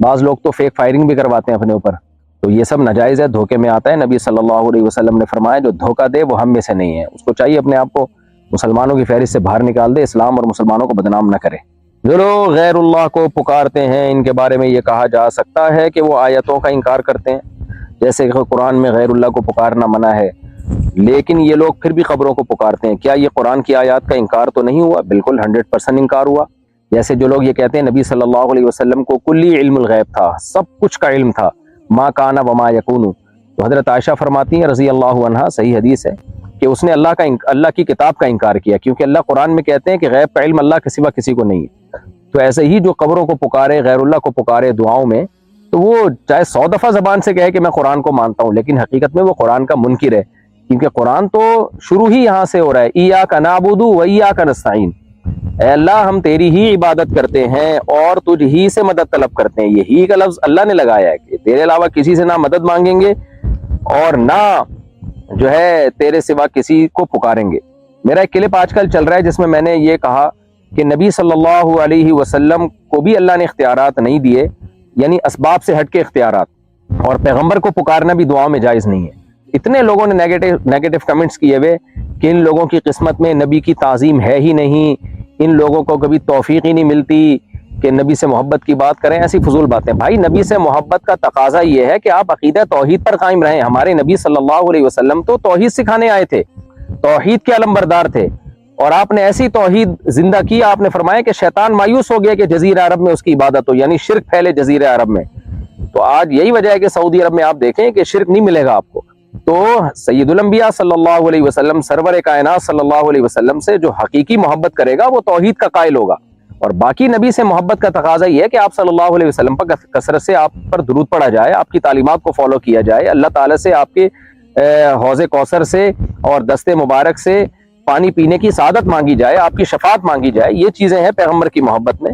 بعض لوگ تو فیک فائرنگ بھی کرواتے ہیں اپنے اوپر، تو یہ سب ناجائز ہے، دھوکے میں آتا ہے۔ نبی صلی اللہ علیہ وسلم نے فرمایا جو دھوکہ دے وہ ہم میں سے نہیں ہے، اس کو چاہیے اپنے آپ کو مسلمانوں کی فہرست سے باہر نکال دے، اسلام اور مسلمانوں کو بدنام نہ کرے۔ جو لوگ غیر اللہ کو پکارتے ہیں ان کے بارے میں یہ کہا جا سکتا ہے کہ وہ آیتوں کا انکار کرتے ہیں، جیسے کہ قرآن میں غیر اللہ کو پکارنا منع ہے، لیکن یہ لوگ پھر بھی قبروں کو پکارتے ہیں، کیا یہ قرآن کی آیات کا انکار تو نہیں ہوا؟ بالکل 100% انکار ہوا۔ جیسے جو لوگ یہ کہتے ہیں نبی صلی اللہ علیہ وسلم کو کلی علم الغیب تھا، سب کچھ کا علم تھا، ما کانا وما یکون، تو حضرت عائشہ فرماتی ہیں رضی اللہ عنہا، صحیح حدیث ہے کہ اس نے اللہ کی کتاب کا انکار کیا، کیونکہ اللہ قرآن میں کہتے ہیں کہ غیب کا علم اللہ کے سوا کسی کو نہیں ہے۔ تو ایسے ہی جو قبروں کو پکارے، غیر اللہ کو پکارے دعاؤں میں، تو وہ چاہے 100 دفعہ زبان سے کہے کہ میں قرآن کو مانتا ہوں، لیکن حقیقت میں وہ قرآن کا منکر ہے، کیونکہ قرآن تو شروع ہی یہاں سے ہو رہا ہے، ایاک نعبد و ایاک نستعین، اے اللہ ہم تیری ہی عبادت کرتے ہیں اور تجھ ہی سے مدد طلب کرتے ہیں۔ یہی کا لفظ اللہ نے لگایا ہے کہ تیرے علاوہ کسی سے نہ مدد مانگیں گے اور نہ جو ہے تیرے سوا کسی کو پکاریں گے۔ میرا ایک کلپ آج کل چل رہا ہے جس میں نے یہ کہا کہ نبی صلی اللہ علیہ وسلم کو بھی اللہ نے اختیارات نہیں دیے، یعنی اسباب سے ہٹ کے اختیارات، اور پیغمبر کو پکارنا بھی دعاؤں میں جائز نہیں ہے۔ اتنے لوگوں نے نیگیٹو کمنٹس کیے ہوئے کہ ان لوگوں کی قسمت میں نبی کی تعظیم ہے ہی نہیں، ان لوگوں کو کبھی توفیق ہی نہیں ملتی کہ نبی سے محبت کی بات کریں، ایسی فضول باتیں۔ بھائی نبی سے محبت کا تقاضا یہ ہے کہ آپ عقیدہ توحید پر قائم رہیں۔ ہمارے نبی صلی اللہ علیہ وسلم تو توحید سکھانے آئے تھے، توحید کے علمبردار تھے، اور آپ نے ایسی توحید زندہ کی، آپ نے فرمایا کہ شیطان مایوس ہو گیا کہ جزیرہ عرب میں اس کی عبادت ہو، یعنی شرک پھیلے جزیرہ عرب میں۔ تو آج یہی وجہ ہے کہ سعودی عرب میں آپ دیکھیں کہ شرک نہیں ملے گا آپ کو۔ تو سید الانبیاء صلی اللہ علیہ وسلم، سرور کائنات صلی اللہ علیہ وسلم سے جو حقیقی محبت کرے گا وہ توحید کا قائل ہوگا، اور باقی نبی سے محبت کا تقاضا یہ ہے کہ آپ صلی اللہ علیہ وسلم پر کثرت سے آپ پر درود پڑھا جائے، آپ کی تعلیمات کو فالو کیا جائے، اللہ تعالیٰ سے آپ کے حوض کوثر سے اور دست مبارک سے پانی پینے کی سعادت مانگی جائے، آپ کی شفاعت مانگی جائے۔ یہ چیزیں ہیں پیغمبر کی محبت میں۔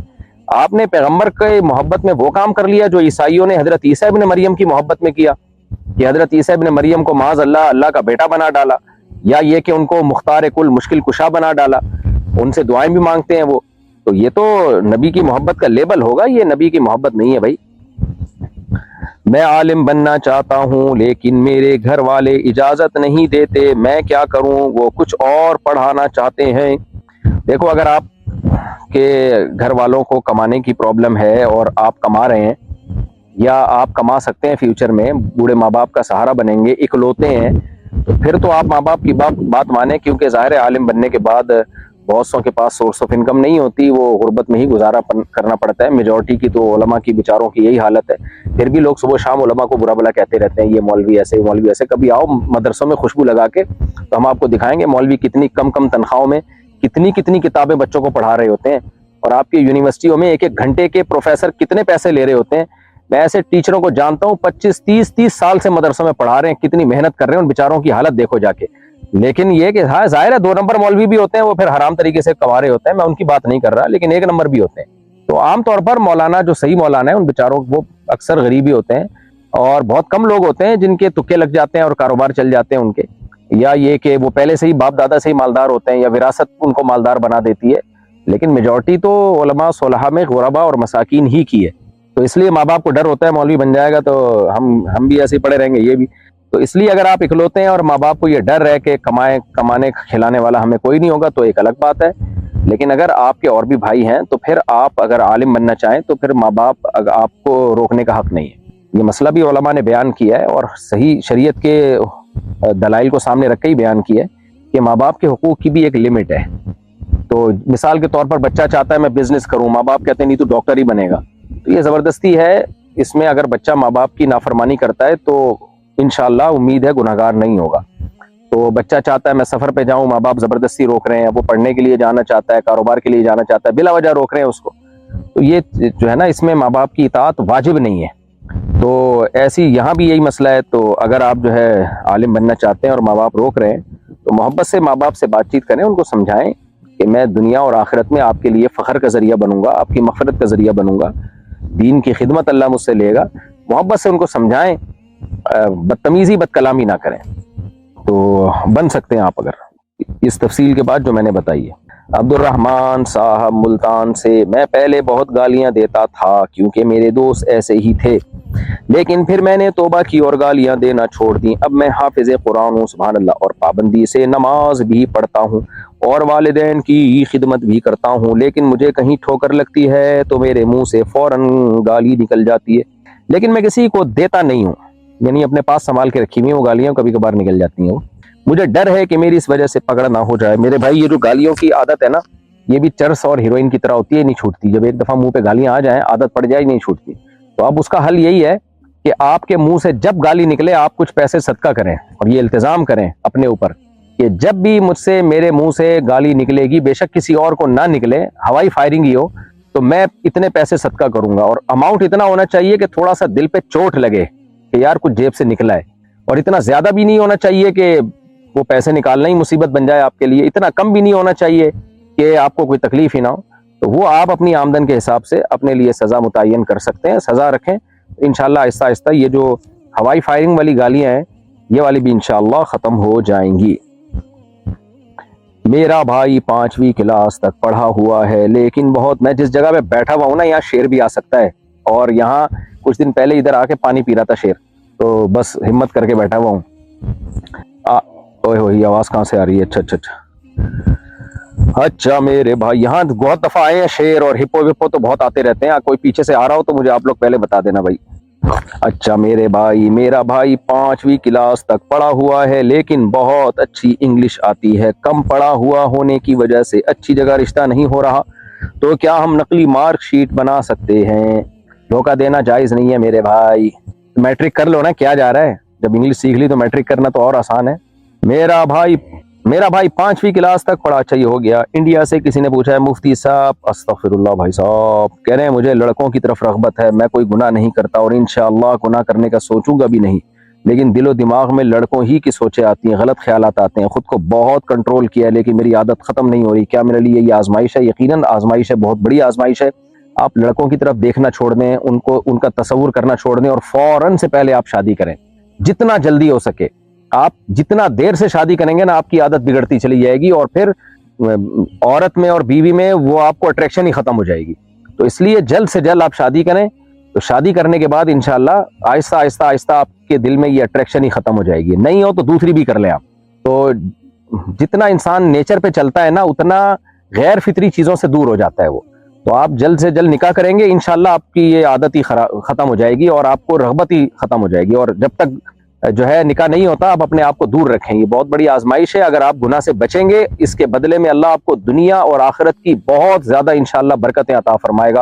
آپ نے پیغمبر کے محبت میں وہ کام کر لیا جو عیسائیوں نے حضرت عیسیٰ ابن مریم کی محبت میں کیا، کہ حضرت عیسیٰ ابن مریم کو معاذ اللہ کا بیٹا بنا ڈالا، یا یہ کہ ان کو مختار کل مشکل کشا بنا ڈالا، ان سے دعائیں بھی مانگتے ہیں وہ، تو یہ تو نبی کی محبت کا لیبل ہوگا، یہ نبی کی محبت نہیں ہے بھائی۔ میں عالم بننا چاہتا ہوں لیکن میرے گھر والے اجازت نہیں دیتے، میں کیا کروں؟ وہ کچھ اور پڑھانا چاہتے ہیں۔ دیکھو اگر آپ کے گھر والوں کو کمانے کی پرابلم ہے اور آپ کما رہے ہیں، یا آپ کما سکتے ہیں فیوچر میں، بوڑھے ماں باپ کا سہارا بنیں گے، اکلوتے ہیں، تو پھر تو آپ ماں باپ کی بات مانیں، کیونکہ ظاہر عالم بننے کے بعد بہت سو کے پاس سورس آف انکم نہیں ہوتی، وہ غربت میں ہی گزارا کرنا پڑتا ہے۔ میجورٹی کی تو علماء کی بیچاروں کی یہی حالت ہے، پھر بھی لوگ صبح شام علماء کو برا بلا کہتے رہتے ہیں، یہ مولوی ایسے مولوی ایسے۔ کبھی آؤ مدرسوں میں خوشبو لگا کے تو ہم آپ کو دکھائیں گے مولوی کتنی کم تنخواہوں میں کتنی کتابیں بچوں کو پڑھا رہے ہوتے ہیں، اور آپ کی یونیورسٹیوں میں ایک گھنٹے کے پروفیسر کتنے پیسے لے رہے ہوتے ہیں۔ میں ایسے ٹیچروں کو جانتا ہوں 25-30 سال سے مدرسوں میں پڑھا رہے ہیں، کتنی محنت کر رہے ہیں، ان بیچاروں کی حالت دیکھو جا کے۔ لیکن یہ کہ ہاں ظاہر ہے 2 نمبر مولوی بھی ہوتے ہیں، وہ پھر حرام طریقے سے کما رہے ہوتے ہیں، میں ان کی بات نہیں کر رہا، لیکن 1 نمبر بھی ہوتے ہیں۔ تو عام طور پر مولانا جو صحیح مولانا ہے ان بیچاروں وہ اکثر غریبی ہوتے ہیں، اور بہت کم لوگ ہوتے ہیں جن کے تکے لگ جاتے ہیں اور کاروبار چل جاتے ہیں ان کے، یا یہ کہ وہ پہلے سے ہی باپ دادا سے ہی مالدار ہوتے ہیں، یا وراثت ان کو مالدار بنا دیتی ہے، لیکن میجورٹی تو علماء صلحاء میں غربا اور مساکین ہی کی ہے۔ تو اس لیے ماں باپ کو ڈر ہوتا ہے مولوی بن جائے گا تو ہم بھی ایسے ہی پڑے رہیں گے، یہ بھی۔ تو اس لیے اگر آپ اکلوتے ہیں اور ماں باپ کو یہ ڈر ہے کہ کمانے کھلانے والا ہمیں کوئی نہیں ہوگا، تو ایک الگ بات ہے۔ لیکن اگر آپ کے اور بھی بھائی ہیں تو پھر آپ اگر عالم بننا چاہیں تو پھر ماں باپ آپ کو روکنے کا حق نہیں ہے۔ یہ مسئلہ بھی علماء نے بیان کیا ہے اور صحیح شریعت کے دلائل کو سامنے رکھ کے ہی بیان کیا ہے کہ ماں باپ کے حقوق کی بھی ایک لمٹ ہے۔ تو مثال کے طور پر بچہ چاہتا ہے میں بزنس کروں، ماں باپ کہتے ہیں نہیں تو ڈاکٹر ہی بنے گا، تو یہ زبردستی ہے۔ اس میں اگر بچہ ماں باپ کی نافرمانی کرتا ہے تو انشاءاللہ امید ہے گناہگار نہیں ہوگا۔ تو بچہ چاہتا ہے میں سفر پہ جاؤں، ماں باپ زبردستی روک رہے ہیں، وہ پڑھنے کے لیے جانا چاہتا ہے، کاروبار کے لیے جانا چاہتا ہے، بلا وجہ روک رہے ہیں اس کو، تو یہ جو ہے نا اس میں ماں باپ کی اطاعت واجب نہیں ہے۔ تو ایسی یہاں بھی یہی مسئلہ ہے۔ تو اگر آپ جو ہے عالم بننا چاہتے ہیں اور ماں باپ روک رہے ہیں تو محبت سے ماں باپ سے بات چیت کریں، ان کو سمجھائیں کہ میں دنیا اور آخرت میں آپ کے لیے فخر کا ذریعہ بنوں گا، آپ کی مغفرت کا ذریعہ بنوں گا، دین کی خدمت اللہ مجھ سے لے گا۔ محبت سے ان کو سمجھائیں، بدتمیزی بد کلامی نہ کریں، تو بن سکتے ہیں آپ اگر اس تفصیل کے بعد جو میں نے بتائی ہے۔ عبد الرحمن صاحب ملتان سے، میں پہلے بہت گالیاں دیتا تھا کیونکہ میرے دوست ایسے ہی تھے، لیکن پھر میں نے توبہ کی اور گالیاں دینا چھوڑ دی۔ اب میں حافظ قرآن ہوں، سبحان اللہ، اور پابندی سے نماز بھی پڑھتا ہوں اور والدین کی خدمت بھی کرتا ہوں، لیکن مجھے کہیں ٹھوکر لگتی ہے تو میرے منہ سے فوراً گالی نکل جاتی ہے، لیکن میں کسی کو دیتا نہیں ہوں، یعنی اپنے پاس سنبھال کے رکھی ہوئی وہ گالیاں کبھی کبھار نکل جاتی ہیں۔ مجھے ڈر ہے کہ میری اس وجہ سے پکڑ نہ ہو جائے۔ میرے بھائی یہ جو گالیوں کی عادت ہے نا، یہ بھی چرس اور ہیروئن کی طرح ہوتی ہے، نہیں چھوٹتی۔ جب ایک دفعہ منہ پہ گالیاں آ جائیں، عادت پڑ جائے، نہیں چھوٹتی۔ تو اب اس کا حل یہی ہے کہ آپ کے منہ سے جب گالی نکلے آپ کچھ پیسے صدقہ کریں اور یہ التزام کریں اپنے اوپر کہ جب بھی مجھ سے میرے منہ سے گالی نکلے گی، بے شک کسی اور کو نہ نکلے، ہوائی فائرنگ ہی ہو، تو میں اتنے پیسے صدقہ کروں گا، اور اماؤنٹ اتنا ہونا چاہیے کہ تھوڑا سا دل پہ چوٹ لگے کہ یار کچھ جیب سے نکلا ہے، اور اتنا زیادہ بھی نہیں ہونا چاہیے کہ وہ پیسے نکالنا ہی مصیبت بن جائے آپ کے لیے، اتنا کم بھی نہیں ہونا چاہیے کہ آپ کو کوئی تکلیف ہی نہ ہو۔ تو وہ آپ اپنی آمدن کے حساب سے اپنے لیے سزا متعین کر سکتے ہیں، سزا رکھیں انشاءاللہ۔ آہستہ آہستہ یہ جو ہوائی فائرنگ والی گالیاں ہیں یہ والی بھی انشاءاللہ ختم ہو جائیں گی۔ میرا بھائی 5ویں کلاس تک پڑھا ہوا ہے، لیکن میں جس جگہ پہ بیٹھا ہوا ہوں نا، یہاں شیر بھی آ سکتا ہے، اور یہاں کچھ دن پہلے ادھر آ کے پانی پی رہا تھا شیر، تو بس ہمت کر کے بیٹھا ہوا ہوں۔ اوئے ہوئے آواز کہاں سے آ رہی ہے؟ اچھا میرے بھائی، یہاں بہت دفعہ آئے ہیں شیر اور ہپو وپو تو بہت آتے رہتے ہیں، کوئی پیچھے سے آ رہا ہو تو مجھے آپ لوگ پہلے بتا دینا بھائی۔ اچھا میرے بھائی، میرا بھائی 5ویں کلاس تک پڑھا ہوا ہے، لیکن بہت اچھی انگلش آتی ہے، کم پڑھا ہوا ہونے کی وجہ سے اچھی جگہ رشتہ نہیں ہو رہا، تو کیا ہم نقلی مارک شیٹ بنا سکتے ہیں؟ دھوکہ دینا جائز نہیں ہے میرے بھائی، میٹرک کر لو نا، کیا جا رہا ہے؟ جب انگلش سیکھ لی تو میٹرک کرنا تو اور آسان ہے۔ میرا بھائی 5ویں کلاس تک پڑھا، اچھا یہ ہو گیا۔ انڈیا سے کسی نے پوچھا ہے، مفتی صاحب، استغفر اللہ بھائی صاحب، کہہ رہے ہیں مجھے لڑکوں کی طرف رغبت ہے، میں کوئی گناہ نہیں کرتا اور انشاءاللہ گناہ کرنے کا سوچوں گا بھی نہیں، لیکن دل و دماغ میں لڑکوں ہی کی سوچیں آتی ہیں، غلط خیالات آتے ہیں، خود کو بہت کنٹرول کیا ہے لیکن میری عادت ختم نہیں ہو رہی، کیا میرے لیے یہ آزمائش ہے؟ یقیناً آزمائش ہے، بہت بڑی آزمائش ہے۔ آپ لڑکوں کی طرف دیکھنا چھوڑ دیں، ان کا تصور کرنا چھوڑ دیں، اور فوراً سے پہلے آپ شادی کریں، جتنا جلدی ہو سکے۔ آپ جتنا دیر سے شادی کریں گے نا، آپ کی عادت بگڑتی چلی جائے گی، اور پھر عورت میں اور بیوی میں وہ آپ کو اٹریکشن ہی ختم ہو جائے گی۔ تو اس لیے جلد سے جلد آپ شادی کریں، تو شادی کرنے کے بعد انشاءاللہ آہستہ آہستہ آہستہ آپ کے دل میں یہ اٹریکشن ہی ختم ہو جائے گی۔ نہیں ہو تو دوسری بھی کر لیں آپ۔ تو جتنا انسان نیچر پہ چلتا ہے نا، اتنا غیر فطری چیزوں سے دور ہو جاتا ہے وہ۔ تو آپ جلد سے جلد نکاح کریں گے، انشاءاللہ آپ کی یہ عادت ہی ختم ہو جائے گی، اور آپ کو رغبت ہی ختم ہو جائے گی۔ اور جب تک جو ہے نکاح نہیں ہوتا، آپ اپنے آپ کو دور رکھیں، یہ بہت بڑی آزمائش ہے۔ اگر آپ گناہ سے بچیں گے، اس کے بدلے میں اللہ آپ کو دنیا اور آخرت کی بہت زیادہ انشاءاللہ برکتیں عطا فرمائے گا۔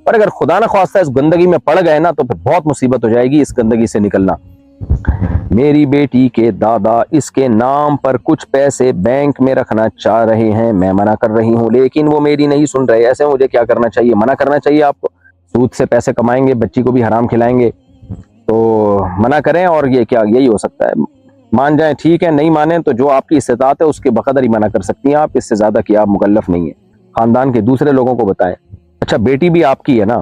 اور اگر خدا نہ خواستہ اس گندگی میں پڑ گئے نا، تو پھر بہت مصیبت ہو جائے گی اس گندگی سے نکلنا۔ میری بیٹی کے دادا اس کے نام پر کچھ پیسے بینک میں رکھنا چاہ رہے ہیں، میں منع کر رہی ہوں لیکن وہ میری نہیں سن رہے، ایسے مجھے کیا کرنا چاہیے؟ منع کرنا چاہیے آپ کو۔ سود سے پیسے کمائیں گے، بچی کو بھی حرام کھلائیں گے، تو منع کریں، اور یہ کیا یہی ہو سکتا ہے؟ مان جائیں ٹھیک ہے، نہیں مانیں تو جو آپ کی استطاعت ہے اس کے بقدر ہی منع کر سکتی ہیں آپ، اس سے زیادہ کیا آپ مکلف نہیں ہیں۔ خاندان کے دوسرے لوگوں کو بتائیں۔ اچھا بیٹی بھی آپ کی ہے نا،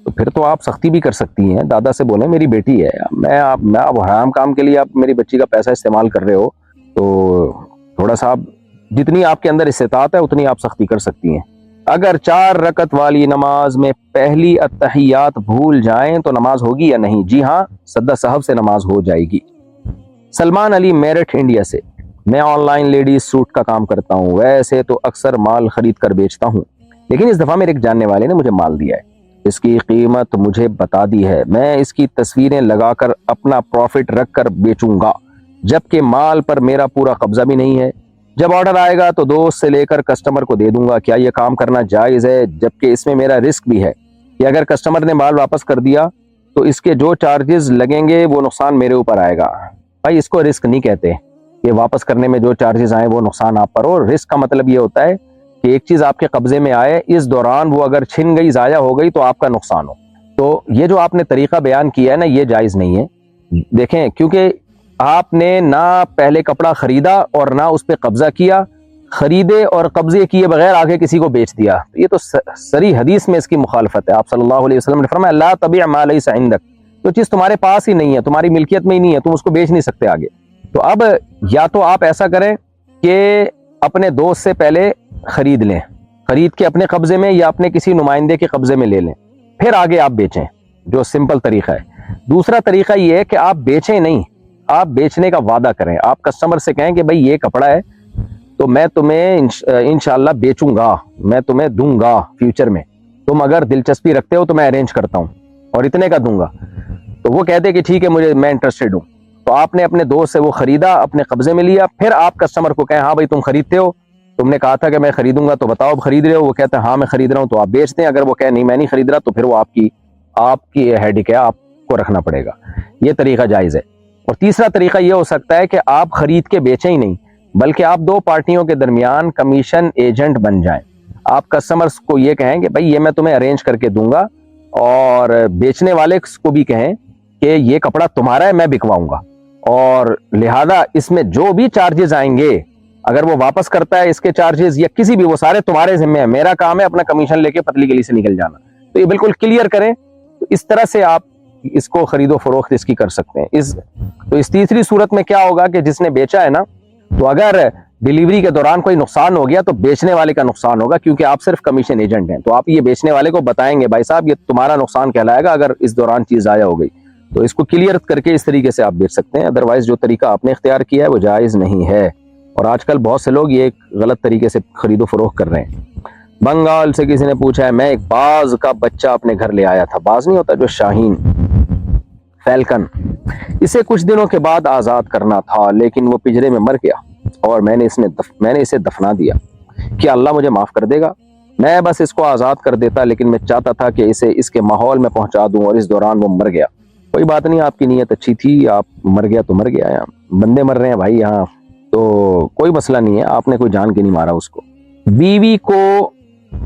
تو پھر تو آپ سختی بھی کر سکتی ہیں، دادا سے بولیں میری بیٹی ہے، میں اب حرام کام کے لیے آپ میری بچی کا پیسہ استعمال کر رہے ہو، تو تھوڑا سا آپ جتنی آپ کے اندر استطاعت ہے اتنی آپ سختی کر سکتی ہیں۔ اگر 4 رکعت والی نماز میں پہلی اتحیات بھول جائیں تو نماز ہوگی یا نہیں؟ جی ہاں، سدہ صاحب سے نماز ہو جائے گی۔ سلمان علی میرٹھ انڈیا سے، میں آن لائن لیڈیز سوٹ کا کام کرتا ہوں، ویسے تو اکثر مال خرید کر بیچتا ہوں، لیکن اس دفعہ میرے ایک جاننے والے نے مجھے مال دیا ہے، اس کی قیمت مجھے بتا دی ہے، میں اس کی تصویریں لگا کر اپنا پروفٹ رکھ کر بیچوں گا، جبکہ مال پر میرا پورا قبضہ بھی نہیں ہے۔ جب آرڈر آئے گا تو دوست سے لے کر کسٹمر کو دے دوں گا۔ کیا یہ کام کرنا جائز ہے؟ جبکہ اس میں میرا رسک بھی ہے کہ اگر کسٹمر نے مال واپس کر دیا تو اس کے جو چارجز لگیں گے وہ نقصان میرے اوپر آئے گا۔ بھائی اس کو رسک نہیں کہتے کہ واپس کرنے میں جو چارجز آئیں وہ نقصان آپ پر ہو۔ رسک کا مطلب یہ ہوتا ہے کہ ایک چیز آپ کے قبضے میں آئے، اس دوران وہ اگر چھن گئی، ضائع ہو گئی تو آپ کا نقصان ہو۔ تو یہ جو آپ نے طریقہ بیان کیا ہے نا، یہ جائز نہیں ہے۔ دیکھیں، کیونکہ آپ نے نہ پہلے کپڑا خریدا اور نہ اس پہ قبضہ کیا، خریدے اور قبضے کیے بغیر آگے کسی کو بیچ دیا، یہ تو صریح حدیث میں اس کی مخالفت ہے۔ آپ صلی اللہ علیہ وسلم نے فرمایا لا تبیع ما لیس عندک، جو چیز تمہارے پاس ہی نہیں ہے، تمہاری ملکیت میں ہی نہیں ہے، تم اس کو بیچ نہیں سکتے آگے۔ تو اب یا تو آپ ایسا کریں کہ اپنے دوست سے پہلے خرید لیں، خرید کے اپنے قبضے میں یا اپنے کسی نمائندے کے قبضے میں لے لیں، پھر آگے آپ بیچیں، جو سمپل طریقہ ہے۔ دوسرا طریقہ یہ ہے کہ آپ بیچیں نہیں، آپ بیچنے کا وعدہ کریں۔ آپ کسٹمر سے کہیں کہ بھائی یہ کپڑا ہے تو میں تمہیں انشاءاللہ بیچوں گا، میں تمہیں دوں گا فیوچر میں، تم اگر دلچسپی رکھتے ہو تو میں ارینج کرتا ہوں اور اتنے کا دوں گا۔ تو وہ کہتے کہ ٹھیک ہے میں انٹرسٹڈ ہوں، تو آپ نے اپنے دوست سے وہ خریدا، اپنے قبضے میں لیا، پھر آپ کسٹمر کو کہیں ہاں بھائی تم خریدتے ہو، تم نے کہا تھا کہ میں خریدوں گا تو بتاؤ اب خرید رہے ہو؟ وہ کہتے ہیں ہاں میں خرید رہا ہوں، تو آپ بیچتے ہیں۔ اگر وہ کہے نہیں میں نہیں خرید رہا تو پھر وہ آپ کی ہیڈک ہے، آپ کو رکھنا پڑے گا۔ یہ طریقہ جائز ہے۔ اور تیسرا طریقہ یہ ہو سکتا ہے کہ آپ خرید کے بیچیں ہی نہیں، بلکہ آپ دو پارٹیوں کے درمیان کمیشن ایجنٹ بن جائیں۔ آپ کسٹمرز کو یہ کہیں کہ بھائی یہ میں تمہیں ارینج کر کے دوں گا، اور بیچنے والے کو بھی کہیں کہ یہ کپڑا تمہارا ہے، میں بکواؤں گا، اور لہذا اس میں جو بھی چارجز آئیں گے، اگر وہ واپس کرتا ہے اس کے چارجز یا کسی بھی، وہ سارے تمہارے ذمہ ہیں، میرا کام ہے اپنا کمیشن لے کے پتلی گلی سے نکل جانا۔ تو یہ بالکل کلیئر کریں، تو اس طرح سے آپ اس کو خرید و فروخت اس کی کر سکتے ہیں۔ تو اس تیسری صورت میں کیا ہوگا کہ جس نے بیچا ہے نا، تو اگر ڈیلیوری کے دوران کوئی نقصان ہو گیا تو بیچنے والے کا نقصان ہوگا، کیونکہ آپ صرف کمیشن ایجنٹ ہیں۔ تو آپ یہ بیچنے والے کو بتائیں گے بھائی صاحب یہ تمہارا نقصان کہلائے گا اگر اس دوران چیز ضائع ہو گئی، تو اس کو کلیئر کر کے اس طریقے سے آپ بیچ سکتے ہیں۔ ادروائز جو طریقہ آپ نے اختیار کیا ہے وہ جائز نہیں ہے، اور آج کل بہت سے لوگ یہ ایک غلط طریقے سے خرید و فروخت کر رہے ہیں۔ بنگال سے کسی نے پوچھا ہے میں ایک باز کا بچہ اپنے گھر لے آیا تھا، باز نہیں ہوتا جو شاہین، فیلکن، اسے کچھ دنوں کے بعد آزاد کرنا تھا لیکن وہ پنجرے میں مر گیا اور میں نے اسے دفنا دیا، کیا اللہ مجھے معاف کر دے گا؟ میں بس اس کو آزاد کر دیتا، لیکن میں چاہتا تھا کہ اسے اس کے ماحول میں پہنچا دوں، اور اس دوران وہ مر گیا۔ کوئی بات نہیں، آپ کی نیت اچھی تھی، آپ مر گیا تو مر گیا، یہاں بندے مر رہے ہیں بھائی یہاں، تو کوئی مسئلہ نہیں ہے، آپ نے کوئی جان کے نہیں مارا اس کو۔ بیوی کو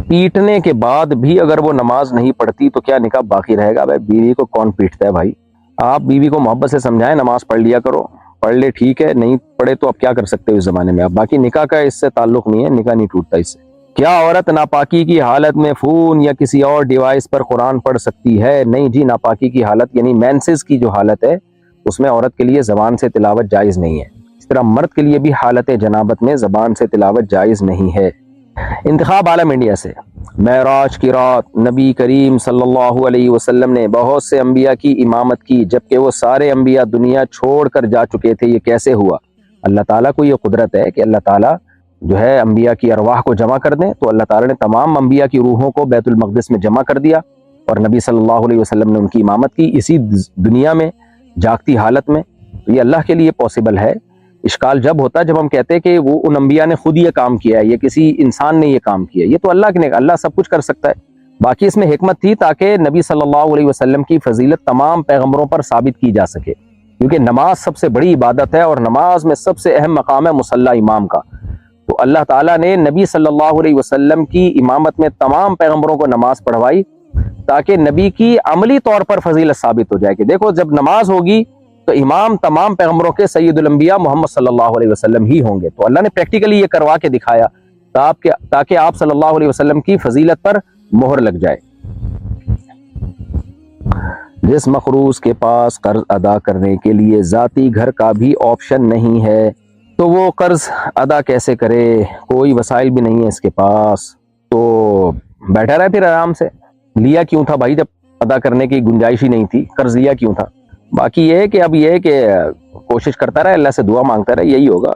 پیٹنے کے بعد بھی اگر وہ نماز نہیں پڑھتی تو کیا نکاح باقی رہے گا؟ بھائی بیوی کو کون پیٹتا ہے بھائی؟ آپ بیوی کو محبت سے سمجھائیں، نماز پڑھ لیا کرو، پڑھ لے ٹھیک ہے، نہیں پڑھے تو اب کیا کر سکتے ہو اس زمانے میں آپ۔ باقی نکاح کا اس سے تعلق نہیں ہے، نکاح نہیں ٹوٹتا اس سے۔ کیا عورت ناپاکی کی حالت میں فون یا کسی اور ڈیوائس پر قرآن پڑھ سکتی ہے؟ نہیں جی، ناپاکی کی حالت یعنی مینسز کی جو حالت ہے اس میں عورت کے لیے زبان سے تلاوت جائز نہیں ہے، اس طرح مرد کے لیے بھی حالت جنابت میں زبان سے تلاوت جائز نہیں ہے۔ انتخاب عالم انڈیا سے، معراج کی رات نبی کریم صلی اللہ علیہ وسلم نے بہت سے انبیاء کی امامت کی جبکہ وہ سارے انبیاء دنیا چھوڑ کر جا چکے تھے، یہ کیسے ہوا؟ اللہ تعالیٰ کو یہ قدرت ہے کہ اللہ تعالیٰ جو ہے انبیاء کی ارواح کو جمع کر دیں، تو اللہ تعالیٰ نے تمام انبیاء کی روحوں کو بیت المقدس میں جمع کر دیا اور نبی صلی اللہ علیہ وسلم نے ان کی امامت کی اسی دنیا میں جاگتی حالت میں۔ تو یہ اللہ کے لیے پاسبل ہے۔ اشکال جب ہوتا ہے جب ہم کہتے ہیں کہ وہ ان انبیاء نے خود یہ کام کیا ہے، یہ کسی انسان نے یہ کام کیا ہے، یہ تو اللہ سب کچھ کر سکتا ہے۔ باقی اس میں حکمت تھی تاکہ نبی صلی اللہ علیہ وسلم کی فضیلت تمام پیغمبروں پر ثابت کی جا سکے، کیونکہ نماز سب سے بڑی عبادت ہے اور نماز میں سب سے اہم مقام ہے مصلی امام کا۔ تو اللہ تعالیٰ نے نبی صلی اللہ علیہ وسلم کی امامت میں تمام پیغمبروں کو نماز پڑھوائی تاکہ نبی کی عملی طور پر فضیلت ثابت ہو جائے کہ دیکھو جب نماز ہوگی تو امام تمام پیغمبروں کے سید الانبیاء محمد صلی اللہ علیہ وسلم ہی ہوں گے۔ تو اللہ نے پریکٹیکلی یہ کروا کے دکھایا تاکہ آپ صلی اللہ علیہ وسلم کی فضیلت پر مہر لگ جائے۔ جس مقروض کے پاس قرض ادا کرنے کے لیے ذاتی گھر کا بھی آپشن نہیں ہے تو وہ قرض ادا کیسے کرے؟ کوئی وسائل بھی نہیں ہے اس کے پاس، تو بیٹھا رہے پھر آرام سے۔ لیا کیوں تھا بھائی؟ جب ادا کرنے کی گنجائش ہی نہیں تھی، قرض لیا کیوں تھا؟ باقی یہ ہے کہ اب یہ ہے کہ کوشش کرتا رہے، اللہ سے دعا مانگتا رہے، یہی ہوگا۔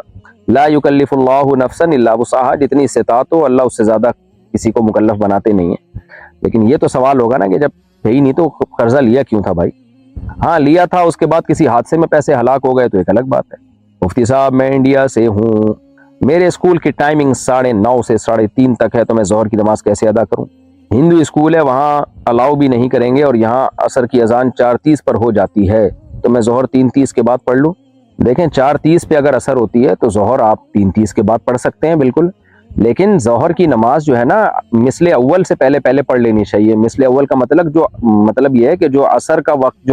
لا یکلف اللہ نفسا الا وسعها، جتنی استطاعت ہو اللہ اس سے زیادہ کسی کو مکلف بناتے نہیں ہیں. لیکن یہ تو سوال ہوگا نا کہ جب ہے ہی نہیں تو قرضہ لیا کیوں تھا بھائی؟ ہاں لیا تھا، اس کے بعد کسی حادثے میں پیسے ہلاک ہو گئے تو ایک الگ بات ہے. مفتی صاحب میں انڈیا سے ہوں، میرے اسکول کی ٹائمنگ 9:30 سے 3:30 تک ہے، تو میں ظہر کی نماز کیسے ادا کروں؟ ہندو اسکول ہے، وہاں الاؤ بھی نہیں کریں گے، اور یہاں عصر کی اذان 4:30 پر ہو جاتی ہے، تو میں ظہر 3:30 کے بعد پڑھ لوں؟ دیکھیں 4:30 پہ اگر اثر ہوتی ہے تو ظہر آپ 3:30 کے بعد پڑھ سکتے ہیں بالکل، لیکن ظہر کی نماز جو ہے نا مثل اول سے پہلے پڑھ لینی چاہیے. مثل اول کا مطلب یہ ہے کہ جو عصر کا وقت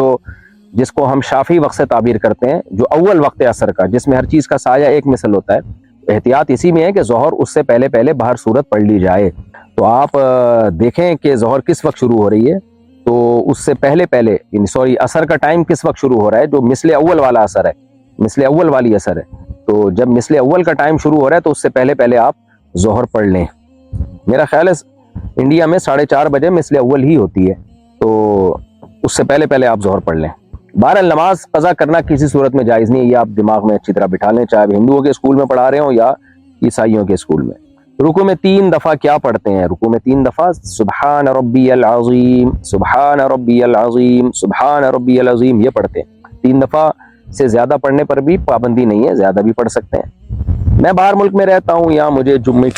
جس کو ہم شافعی وقت سے تعبیر کرتے ہیں، جو اول وقت عصر کا، جس میں ہر چیز کا سایہ ایک مثل ہوتا ہے، احتیاط اسی میں ہے کہ ظہر اس سے پہلے باہر صورت پڑھ لی جائے. تو آپ دیکھیں کہ ظہر کس وقت شروع ہو رہی ہے، تو اس سے پہلے یعنی عصر کا ٹائم کس وقت شروع ہو رہا ہے، جو مثل اول والا عصر ہے، مثل اول والی عصر ہے. تو جب مثل اول کا ٹائم شروع ہو رہا ہے تو اس سے پہلے آپ ظہر پڑھ لیں. میرا خیال ہے انڈیا میں 4:30 بجے مثل اول ہی ہوتی ہے، تو اس سے پہلے آپ ظہر پڑھ لیں. بہرحال نماز قضا کرنا کسی صورت میں جائز نہیں ہے، یہ آپ دماغ میں اچھی طرح بٹھا لیں، چاہے ہندوؤں کے اسکول میں پڑھا رہے ہوں یا عیسائیوں کے اسکول میں. رکوع میں 3 دفعہ کیا پڑھتے ہیں؟ رکوع میں 3 دفعہ سبحان ربی العظیم، سبحان ربی العظیم، سبحان ربی العظیم، یہ پڑھتے ہیں. 3 دفعہ سے زیادہ پڑھنے پر بھی پابندی نہیں ہے، زیادہ بھی پڑھ سکتے ہیں. میں باہر ملک میں رہتا ہوں، یہاں مجھے جمعے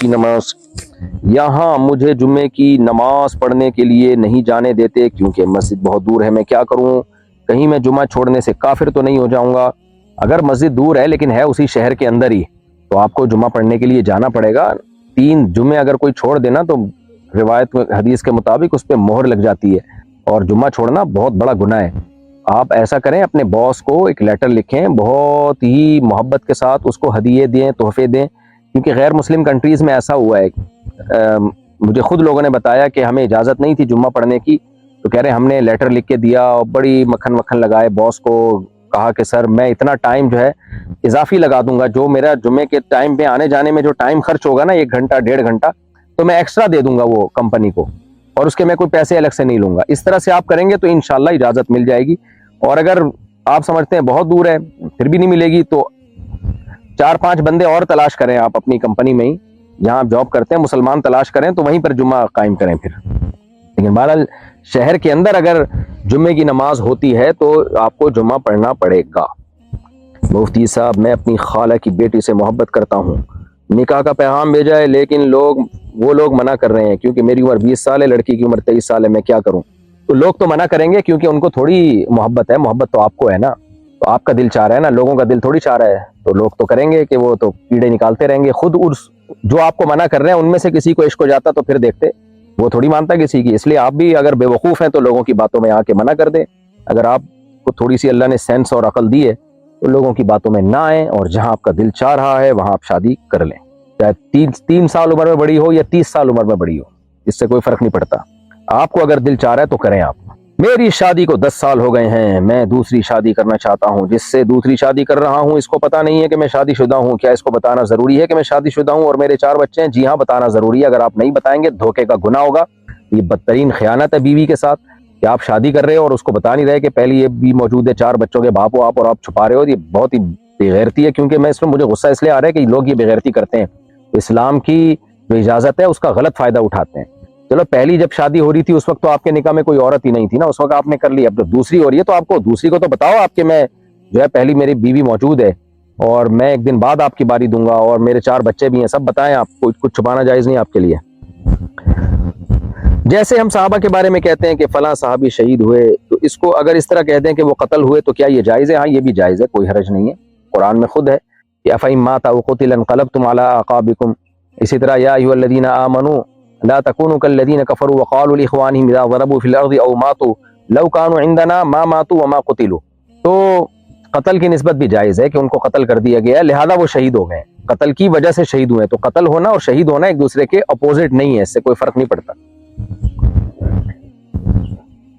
کی نماز پڑھنے کے لیے نہیں جانے دیتے کیونکہ مسجد بہت دور ہے. میں کیا کروں؟ کہیں میں جمعہ چھوڑنے سے کافر تو نہیں ہو جاؤں گا؟ اگر مسجد دور ہے لیکن ہے اسی شہر کے اندر ہی تو آپ کو جمعہ پڑھنے کے لیے جانا پڑے گا. 3 جمعے اگر کوئی چھوڑ دینا تو روایت حدیث کے مطابق اس پہ مہر لگ جاتی ہے، اور جمعہ چھوڑنا بہت بڑا گناہ ہے. آپ ایسا کریں، اپنے باس کو ایک لیٹر لکھیں، بہت ہی محبت کے ساتھ اس کو ہدیے دیں، تحفے دیں، کیونکہ غیر مسلم کنٹریز میں ایسا ہوا ہے. مجھے خود لوگوں نے بتایا کہ ہمیں اجازت نہیں تھی جمعہ پڑھنے کی، تو کہہ رہے ہم نے لیٹر لکھ کے دیا اور بڑی مکھن لگائے باس کو، کہا کہ سر میں اتنا ٹائم جو ہے اضافی لگا دوں گا، جو میرا جمعے کے ٹائم پہ آنے جانے میں جو ٹائم خرچ ہوگا نا 1 گھنٹہ 1.5 گھنٹہ، تو میں ایکسٹرا دے دوں گا وہ کمپنی کو، اور اس کے میں کوئی پیسے الگ سے نہیں لوں گا. اس طرح سے آپ کریں گے تو انشاءاللہ اجازت مل جائے گی. اور اگر آپ سمجھتے ہیں بہت دور ہے پھر بھی نہیں ملے گی تو 4-5 بندے اور تلاش کریں آپ اپنی کمپنی میں ہی، جہاں آپ جاب کرتے ہیں مسلمان تلاش کریں تو وہیں پر جمعہ قائم کریں پھر. لیکن بہرحال شہر کے اندر اگر جمعے کی نماز ہوتی ہے تو آپ کو جمعہ پڑھنا پڑے گا. مفتی صاحب میں اپنی خالہ کی بیٹی سے محبت کرتا ہوں، نکاح کا پیغام بھیجا ہے لیکن وہ لوگ منع کر رہے ہیں کیونکہ میری عمر 20 سال ہے، لڑکی کی عمر 23 سال ہے، میں کیا کروں؟ تو لوگ تو منع کریں گے کیونکہ ان کو تھوڑی محبت ہے، محبت تو آپ کو ہے نا، تو آپ کا دل چاہ رہا ہے نا، لوگوں کا دل تھوڑی چاہ رہا ہے. تو لوگ تو کریں گے کہ وہ تو کیڑے نکالتے رہیں گے. خود جو آپ کو منع کر رہے ہیں ان میں سے کسی کو عشق ہو جاتا تو پھر دیکھتے، وہ تھوڑی مانتا کسی کی. اس لیے آپ بھی اگر بے وقوف ہیں تو لوگوں کی باتوں میں آ کے منع کر دیں. اگر آپ کو تھوڑی سی اللہ نے سینس اور عقل دی ہے تو لوگوں کی باتوں میں نہ آئیں، اور جہاں آپ کا دل چاہ رہا ہے وہاں آپ شادی کر لیں، چاہے 3 سال عمر میں بڑی ہو یا 30 سال عمر میں بڑی ہو، اس سے کوئی فرق نہیں پڑتا. آپ کو اگر دل چاہ رہا ہے تو کریں آپ. میری شادی کو 10 سال ہو گئے ہیں، میں دوسری شادی کرنا چاہتا ہوں، جس سے دوسری شادی کر رہا ہوں اس کو پتہ نہیں ہے کہ میں شادی شدہ ہوں، کیا اس کو بتانا ضروری ہے کہ میں شادی شدہ ہوں اور میرے 4 بچے ہیں؟ جی ہاں بتانا ضروری ہے. اگر آپ نہیں بتائیں گے دھوکے کا گناہ ہوگا. یہ بدترین خیانت ہے بیوی کے ساتھ کہ آپ شادی کر رہے ہو اور اس کو بتا نہیں رہے کہ پہلی یہ بھی موجود ہے، 4 بچوں کے باپ ہو آپ، اور آپ چھپا رہے ہو. یہ بہت ہی بے غیرتی ہے، کیونکہ مجھے غصہ اس لیے آ رہا ہے کہ لوگ یہ بے غیرتی کرتے ہیں، اسلام کی جو اجازت ہے اس کا غلط فائدہ اٹھاتے ہیں. چلو پہلی جب شادی ہو رہی تھی اس وقت تو آپ کے نکاح میں کوئی عورت ہی نہیں تھی نا، اس وقت آپ نے کر لی. اب جب دوسری ہو رہی ہے تو آپ کو دوسری کو تو بتاؤ آپ کہ میں جو ہے پہلی میری بیوی موجود ہے اور میں 1 دن بعد آپ کی باری دوں گا اور میرے 4 بچے بھی ہیں، سب بتائیں. آپ کو کچھ چھپانا جائز نہیں آپ کے لیے. جیسے ہم صحابہ کے بارے میں کہتے ہیں کہ فلاں صحابی شہید ہوئے، تو اس کو اگر اس طرح کہہ دیں کہ وہ قتل ہوئے تو کیا یہ جائز ہے؟ ہاں یہ بھی جائز ہے، کوئی حرج نہیں ہے. قرآن میں خود ہے کہ افئن مات او قتل انقلبتم علی اعقابکم. اسی طرح یا ایھا الذین آمنوا لا تكونوا كالذین کفروا وقالوا لاخوانهم اذا ضربوا في الارض او ماتوا لو كانوا عندنا ما ماتوا وما قتلوا. تو قتل کی نسبت بھی جائز ہے کہ ان کو قتل کر دیا گیا لہذا وہ شہید ہو گئے، قتل کی وجہ سے شہید ہوئے. تو قتل ہونا اور شہید ہونا ایک دوسرے کے اپوزٹ نہیں ہے، اس سے کوئی فرق نہیں پڑتا.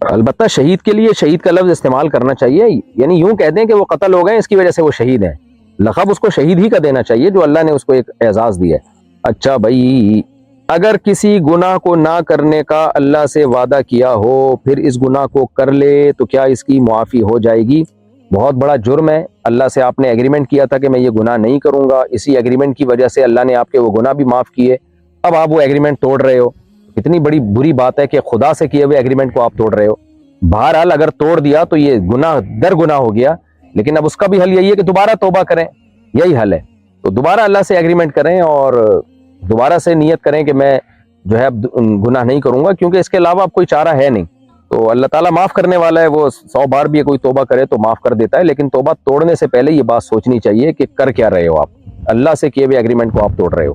البتہ شہید کے لیے شہید کا لفظ استعمال کرنا چاہیے، یعنی یوں کہہ دیں کہ وہ قتل ہو گئے اس کی وجہ سے وہ شہید ہیں، لقب اس کو شہید ہی کا دینا چاہیے جو اللہ نے اس کو ایک اعزاز دیا ہے. اچھا بھائی، اگر کسی گناہ کو نہ کرنے کا اللہ سے وعدہ کیا ہو پھر اس گناہ کو کر لے تو کیا اس کی معافی ہو جائے گی؟ بہت بڑا جرم ہے. اللہ سے آپ نے ایگریمنٹ کیا تھا کہ میں یہ گناہ نہیں کروں گا, اسی ایگریمنٹ کی وجہ سے اللہ نے آپ کے وہ گناہ بھی معاف کیے, اب آپ وہ ایگریمنٹ توڑ رہے ہو. اتنی بڑی بری بات ہے کہ خدا سے کیے ہوئے ایگریمنٹ کو آپ توڑ رہے ہو. بہرحال اگر توڑ دیا تو یہ گناہ در گناہ ہو گیا, لیکن اب اس کا بھی حل یہی ہے کہ دوبارہ توبہ کریں, یہی حل ہے. تو دوبارہ اللہ سے ایگریمنٹ کریں اور دوبارہ سے نیت کریں کہ میں جو ہے اب گناہ نہیں کروں گا, کیونکہ اس کے علاوہ اب کوئی چارہ ہے نہیں. تو اللہ تعالیٰ معاف کرنے والا ہے, وہ 100 بار بھی کوئی توبہ کرے تو معاف کر دیتا ہے, لیکن توبہ توڑنے سے پہلے یہ بات سوچنی چاہیے کہ کر کیا رہے ہو آپ, اللہ سے کیے ہوئے ایگریمنٹ کو آپ توڑ رہے ہو.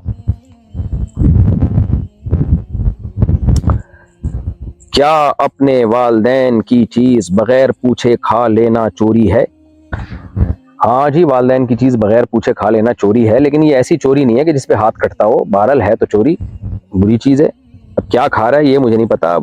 کیا اپنے والدین کی چیز بغیر پوچھے کھا لینا چوری ہے؟ ہاں جی, والدین کی چیز بغیر پوچھے کھا لینا چوری ہے, لیکن یہ ایسی چوری نہیں ہے کہ جس پہ ہاتھ کٹتا ہو. بہرحال ہے تو چوری, بری چیز ہے. اب کیا کھا رہا ہے یہ مجھے نہیں پتا.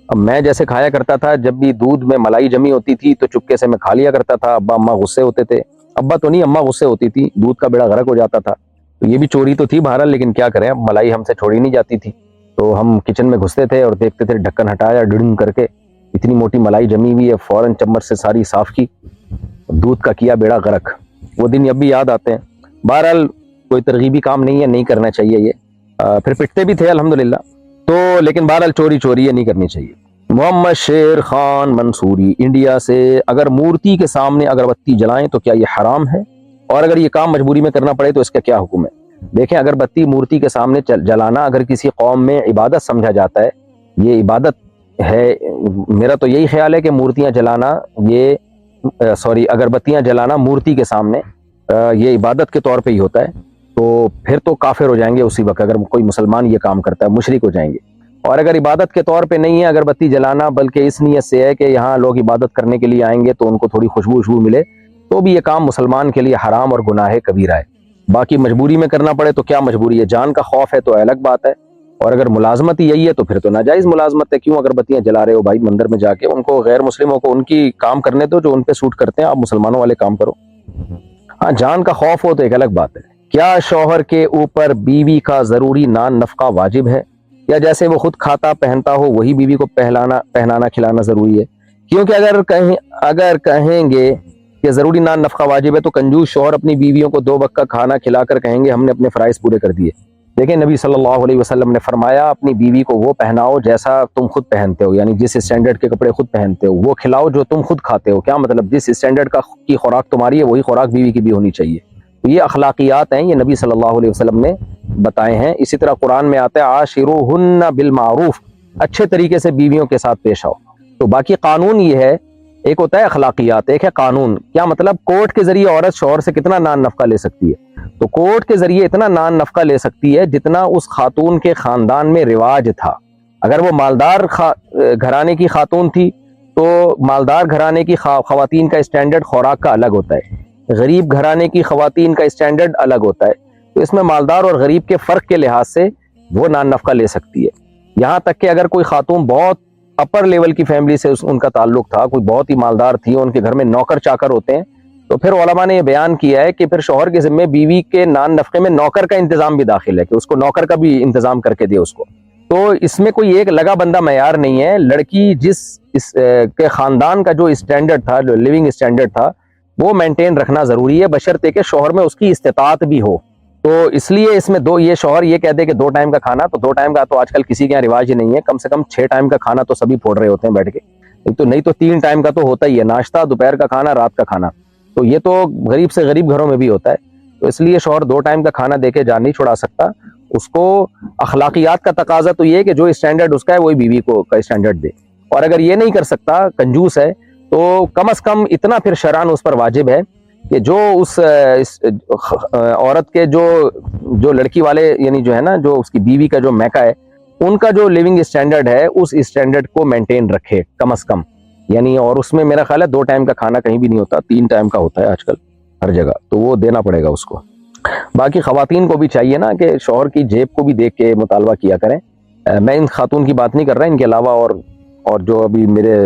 اب میں جیسے کھایا کرتا تھا, جب بھی دودھ میں ملائی جمی ہوتی تھی تو چپکے سے میں کھا لیا کرتا تھا. ابا اماں غصے ہوتے تھے, ابا تو نہیں اماں غصے ہوتی تھی, دودھ کا بیڑا غرق ہو جاتا تھا. تو یہ بھی چوری تو تھی بہرحال, لیکن کیا کریں, اب ملائی ہم سے چھوڑی نہیں جاتی تھی. تو ہم کچن میں گھستے تھے اور دیکھتے تھے, ڈھکن ہٹایا ڈڑنگ کر کے, اتنی موٹی ملائی جمی ہوئی ہے, فوراً چمچ سے ساری صاف کی, دودھ کا کیا بیڑا غرق. وہ دن اب بھی یاد آتے ہیں. بہرحال کوئی ترغیبی کام نہیں ہے, نہیں کرنا چاہیے یہ. پھر پٹتے بھی تھے الحمدللہ. تو لیکن بہرحال چوری یہ نہیں کرنی چاہیے. محمد شیر خان منصوری انڈیا سے, اگر مورتی کے سامنے اگربتی جلائیں تو کیا یہ حرام ہے, اور اگر یہ کام مجبوری میں کرنا پڑے تو اس کا کیا حکم ہے؟ دیکھیں, اگربتی مورتی کے سامنے جلانا اگر کسی قوم میں عبادت سمجھا جاتا ہے, یہ عبادت ہے. میرا تو یہی خیال ہے کہ مورتیاں جلانا اگربتیاں جلانا مورتی کے سامنے یہ عبادت کے طور پہ ہی ہوتا ہے. تو پھر تو کافر ہو جائیں گے اسی وقت, اگر کوئی مسلمان یہ کام کرتا ہے مشرک ہو جائیں گے. اور اگر عبادت کے طور پہ نہیں ہے اگربتی جلانا, بلکہ اس نیت سے ہے کہ یہاں لوگ عبادت کرنے کے لیے آئیں گے تو ان کو تھوڑی خوشبو ملے, تو بھی یہ کام مسلمان کے لیے حرام اور گناہ کبیرہ ہے. باقی مجبوری میں کرنا پڑے تو کیا مجبوری ہے, جان کا خوف ہے تو الگ بات ہے. اور اگر ملازمت ہی یہی ہے تو پھر تو ناجائز ملازمت ہے. کیوں اگربتیاں جلا رہے ہو بھائی مندر میں جا کے؟ ان کو, غیر مسلموں کو ان کی کام کرنے دو جو ان پہ سوٹ کرتے ہیں, آپ مسلمانوں والے کام کرو. ہاں, جان کا خوف ہو تو ایک الگ بات ہے. کیا شوہر کے اوپر بیوی کا ضروری نان نفقہ واجب ہے, یا جیسے وہ خود کھاتا پہنتا ہو وہی بیوی کو پہنانا کھلانا ضروری ہے؟ کیونکہ اگر کہیں گے کہ ضروری نان نفقہ واجب ہے تو کنجوس شوہر اپنی بیویوں کو 2 وقت کا کھانا کھلا کر کہیں گے ہم نے اپنے فرائض پورے کر دیے. دیکھیں, نبی صلی اللہ علیہ وسلم نے فرمایا اپنی بیوی کو وہ پہناؤ جیسا تم خود پہنتے ہو, یعنی جس اسٹینڈرڈ کے کپڑے خود پہنتے ہو وہ کھلاؤ جو تم خود کھاتے ہو. کیا مطلب, جس اسٹینڈرڈ کی خوراک تمہاری ہے وہی خوراک بیوی کی بھی ہونی چاہیے. تو یہ اخلاقیات ہیں, یہ نبی صلی اللہ علیہ وسلم نے بتائے ہیں. اسی طرح قرآن میں آتا ہے عاشروہن بالمعروف, اچھے طریقے سے بیویوں کے ساتھ پیش آؤ. تو باقی قانون یہ ہے, ایک ہوتا ہے اخلاقیات, ایک ہے قانون. کیا مطلب, کورٹ کے ذریعے عورت شوہر سے کتنا نان نفقہ لے سکتی ہے؟ تو کورٹ کے ذریعے اتنا نان نفقہ لے سکتی ہے جتنا اس خاتون کے خاندان میں رواج تھا. اگر وہ مالدار گھرانے کی خاتون تھی تو مالدار گھرانے کی خواتین کا اسٹینڈرڈ خوراک کا الگ ہوتا ہے, غریب گھرانے کی خواتین کا اسٹینڈرڈ الگ ہوتا ہے. تو اس میں مالدار اور غریب کے فرق کے لحاظ سے وہ نان نفقہ لے سکتی ہے. یہاں تک کہ اگر کوئی خاتون بہت اپر لیول کی فیملی سے ان کا تعلق تھا, کوئی بہت ہی مالدار تھی, ان کے گھر میں نوکر چاکر ہوتے ہیں, تو پھر علماء نے یہ بیان کیا ہے کہ پھر شوہر کے ذمہ بیوی کے نان نفقے میں نوکر کا انتظام بھی داخل ہے, کہ اس کو نوکر کا بھی انتظام کر کے دے اس کو. تو اس میں کوئی ایک لگا بندہ معیار نہیں ہے. لڑکی جس کے خاندان کا جو اسٹینڈرڈ تھا, جو لیونگ اسٹینڈرڈ تھا, وہ مینٹین رکھنا ضروری ہے, بشرطے کہ شوہر میں اس کی استطاعت بھی ہو. تو اس لیے اس میں یہ شوہر یہ کہہ دے کہ 2 ٹائم کا کھانا, تو 2 ٹائم کا تو آج کل کسی کے یہاں رواج ہی نہیں ہے. کم سے کم 6 ٹائم کا کھانا تو سبھی پھوڑ رہے ہوتے ہیں بیٹھ کے, نہیں تو 3 ٹائم کا تو ہوتا ہی ہے, ناشتہ, دوپہر کا کھانا, رات کا کھانا. تو یہ تو غریب سے غریب گھروں میں بھی ہوتا ہے. تو اس لیے شوہر 2 ٹائم کا کھانا دے کے جان نہیں چھڑا سکتا. اس کو اخلاقیات کا تقاضا تو یہ ہے کہ جو اسٹینڈرڈ اس کا ہے وہی بیوی کو کا اسٹینڈرڈ دے. اور اگر یہ نہیں کر سکتا, کنجوس ہے, تو کم از کم اتنا پھر شرعاً اس پر واجب ہے کہ جو اس عورت کے جو لڑکی والے, یعنی جو ہے نا, جو اس کی بیوی کا جو میکا ہے, ان کا جو لیونگ اسٹینڈرڈ ہے اس اسٹینڈرڈ کو مینٹین رکھے کم از کم. یعنی اور اس میں میرا خیال ہے 2 ٹائم کا کھانا کہیں بھی نہیں ہوتا, 3 ٹائم کا ہوتا ہے آج کل ہر جگہ, تو وہ دینا پڑے گا اس کو. باقی خواتین کو بھی چاہیے نا کہ شوہر کی جیب کو بھی دیکھ کے مطالبہ کیا کریں. میں ان خاتون کی بات نہیں کر رہا, ان کے علاوہ اور جو ابھی میرے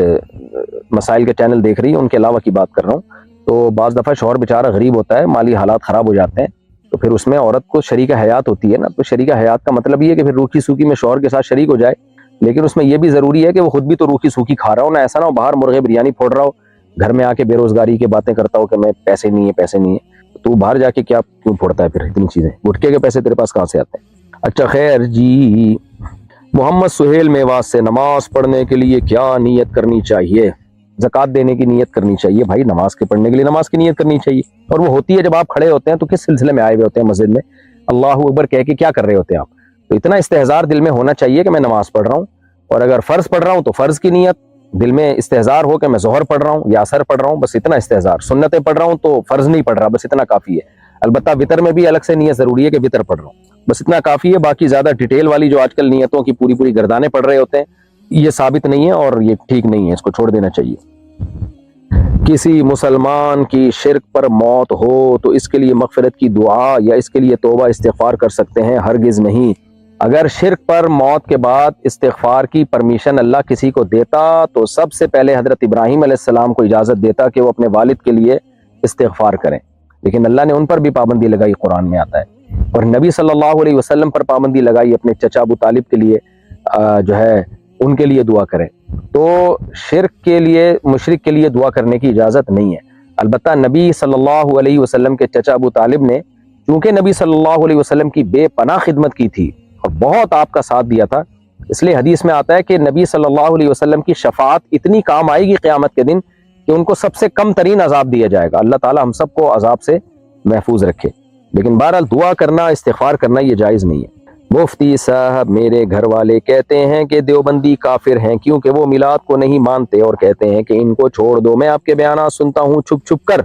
مسائل کے چینل دیکھ رہی ہیں ان کے علاوہ کی بات کر رہا ہوں. تو بعض دفعہ شوہر بیچارہ غریب ہوتا ہے, مالی حالات خراب ہو جاتے ہیں, تو پھر اس میں عورت کو شریک حیات ہوتی ہے نا. تو شریک حیات کا مطلب یہ ہے کہ پھر روکھی سوکھی میں شوہر کے ساتھ شریک ہو جائے, لیکن اس میں یہ بھی ضروری ہے کہ وہ خود بھی تو روکھی سوکھی کھا رہا ہو نا. ایسا نہ ہو باہر مرغے بریانی پھوڑ رہا ہو, گھر میں آ کے بے روزگاری کی باتیں کرتا ہو کہ میں پیسے نہیں ہے پیسے نہیں ہے، تو باہر جا کے کیا کیوں پھوڑتا ہے پھر اتنی چیزیں؟ گٹکے کے پیسے تیرے پاس کہاں سے آتے ہیں؟ اچھا خیر جی، محمد سہیل میوات سے نماز پڑھنے کے لیے کیا نیت کرنی چاہیے؟ زکوٰۃ دینے کی نیت کرنی چاہیے بھائی، نماز کے پڑھنے کے لیے نماز کی نیت کرنی چاہیے، اور وہ ہوتی ہے جب آپ کھڑے ہوتے ہیں تو کس سلسلے میں آئے ہوئے ہوتے ہیں مسجد میں، اللہ اکبر کہہ کے کیا کر رہے ہوتے ہیں آپ؟ تو اتنا استحضار دل میں ہونا چاہیے کہ میں نماز پڑھ رہا ہوں، اور اگر فرض پڑھ رہا ہوں تو فرض کی نیت، دل میں استحضار ہو کہ میں ظہر پڑھ رہا ہوں یا عصر پڑھ رہا ہوں، بس اتنا استحضار، سنتیں پڑھ رہا ہوں تو فرض نہیں پڑھ رہا، بس اتنا کافی ہے۔ البتہ وطر میں بھی الگ سے نیت ضروری ہے کہ وطر پڑھ رہا ہوں، بس اتنا کافی ہے۔ باقی زیادہ ڈیٹیل والی جو آج کل نیتوں کی پوری پوری گردانے پڑھ رہے ہوتے ہیں، یہ ثابت نہیں ہے اور یہ ٹھیک نہیں ہے، اس کو چھوڑ دینا چاہیے۔ کسی مسلمان کی شرک پر موت ہو تو اس کے لیے مغفرت کی دعا یا اس کے لیے توبہ استغفار کر سکتے ہیں؟ ہرگز نہیں۔ اگر شرک پر موت کے بعد استغفار کی پرمیشن اللہ کسی کو دیتا تو سب سے پہلے حضرت ابراہیم علیہ السلام کو اجازت دیتا کہ وہ اپنے والد کے لیے استغفار کریں، لیکن اللہ نے ان پر بھی پابندی لگائی، قرآن میں آتا ہے، اور نبی صلی اللہ علیہ وسلم پر پابندی لگائی اپنے چچا ابو طالب کے لیے جو ہے ان کے لیے دعا کریں۔ تو شرک کے لیے، مشرک کے لیے دعا کرنے کی اجازت نہیں ہے۔ البتہ نبی صلی اللہ علیہ وسلم کے چچا ابو طالب نے چونکہ نبی صلی اللہ علیہ وسلم کی بے پناہ خدمت کی تھی اور بہت آپ کا ساتھ دیا تھا، اس لیے حدیث میں آتا ہے کہ نبی صلی اللہ علیہ وسلم کی شفاعت اتنی کام آئے گی قیامت کے دن کہ ان کو سب سے کم ترین عذاب دیا جائے گا۔ اللہ تعالی ہم سب کو عذاب سے محفوظ رکھے، لیکن بہرحال دعا کرنا، استغفار کرنا یہ جائز نہیں ہے۔ مفتی صاحب، میرے گھر والے کہتے ہیں کہ دیوبندی کافر ہیں کیونکہ وہ میلاد کو نہیں مانتے اور کہتے ہیں کہ ان کو چھوڑ دو۔ میں آپ کے بیانات سنتا ہوں چھپ چھپ کر،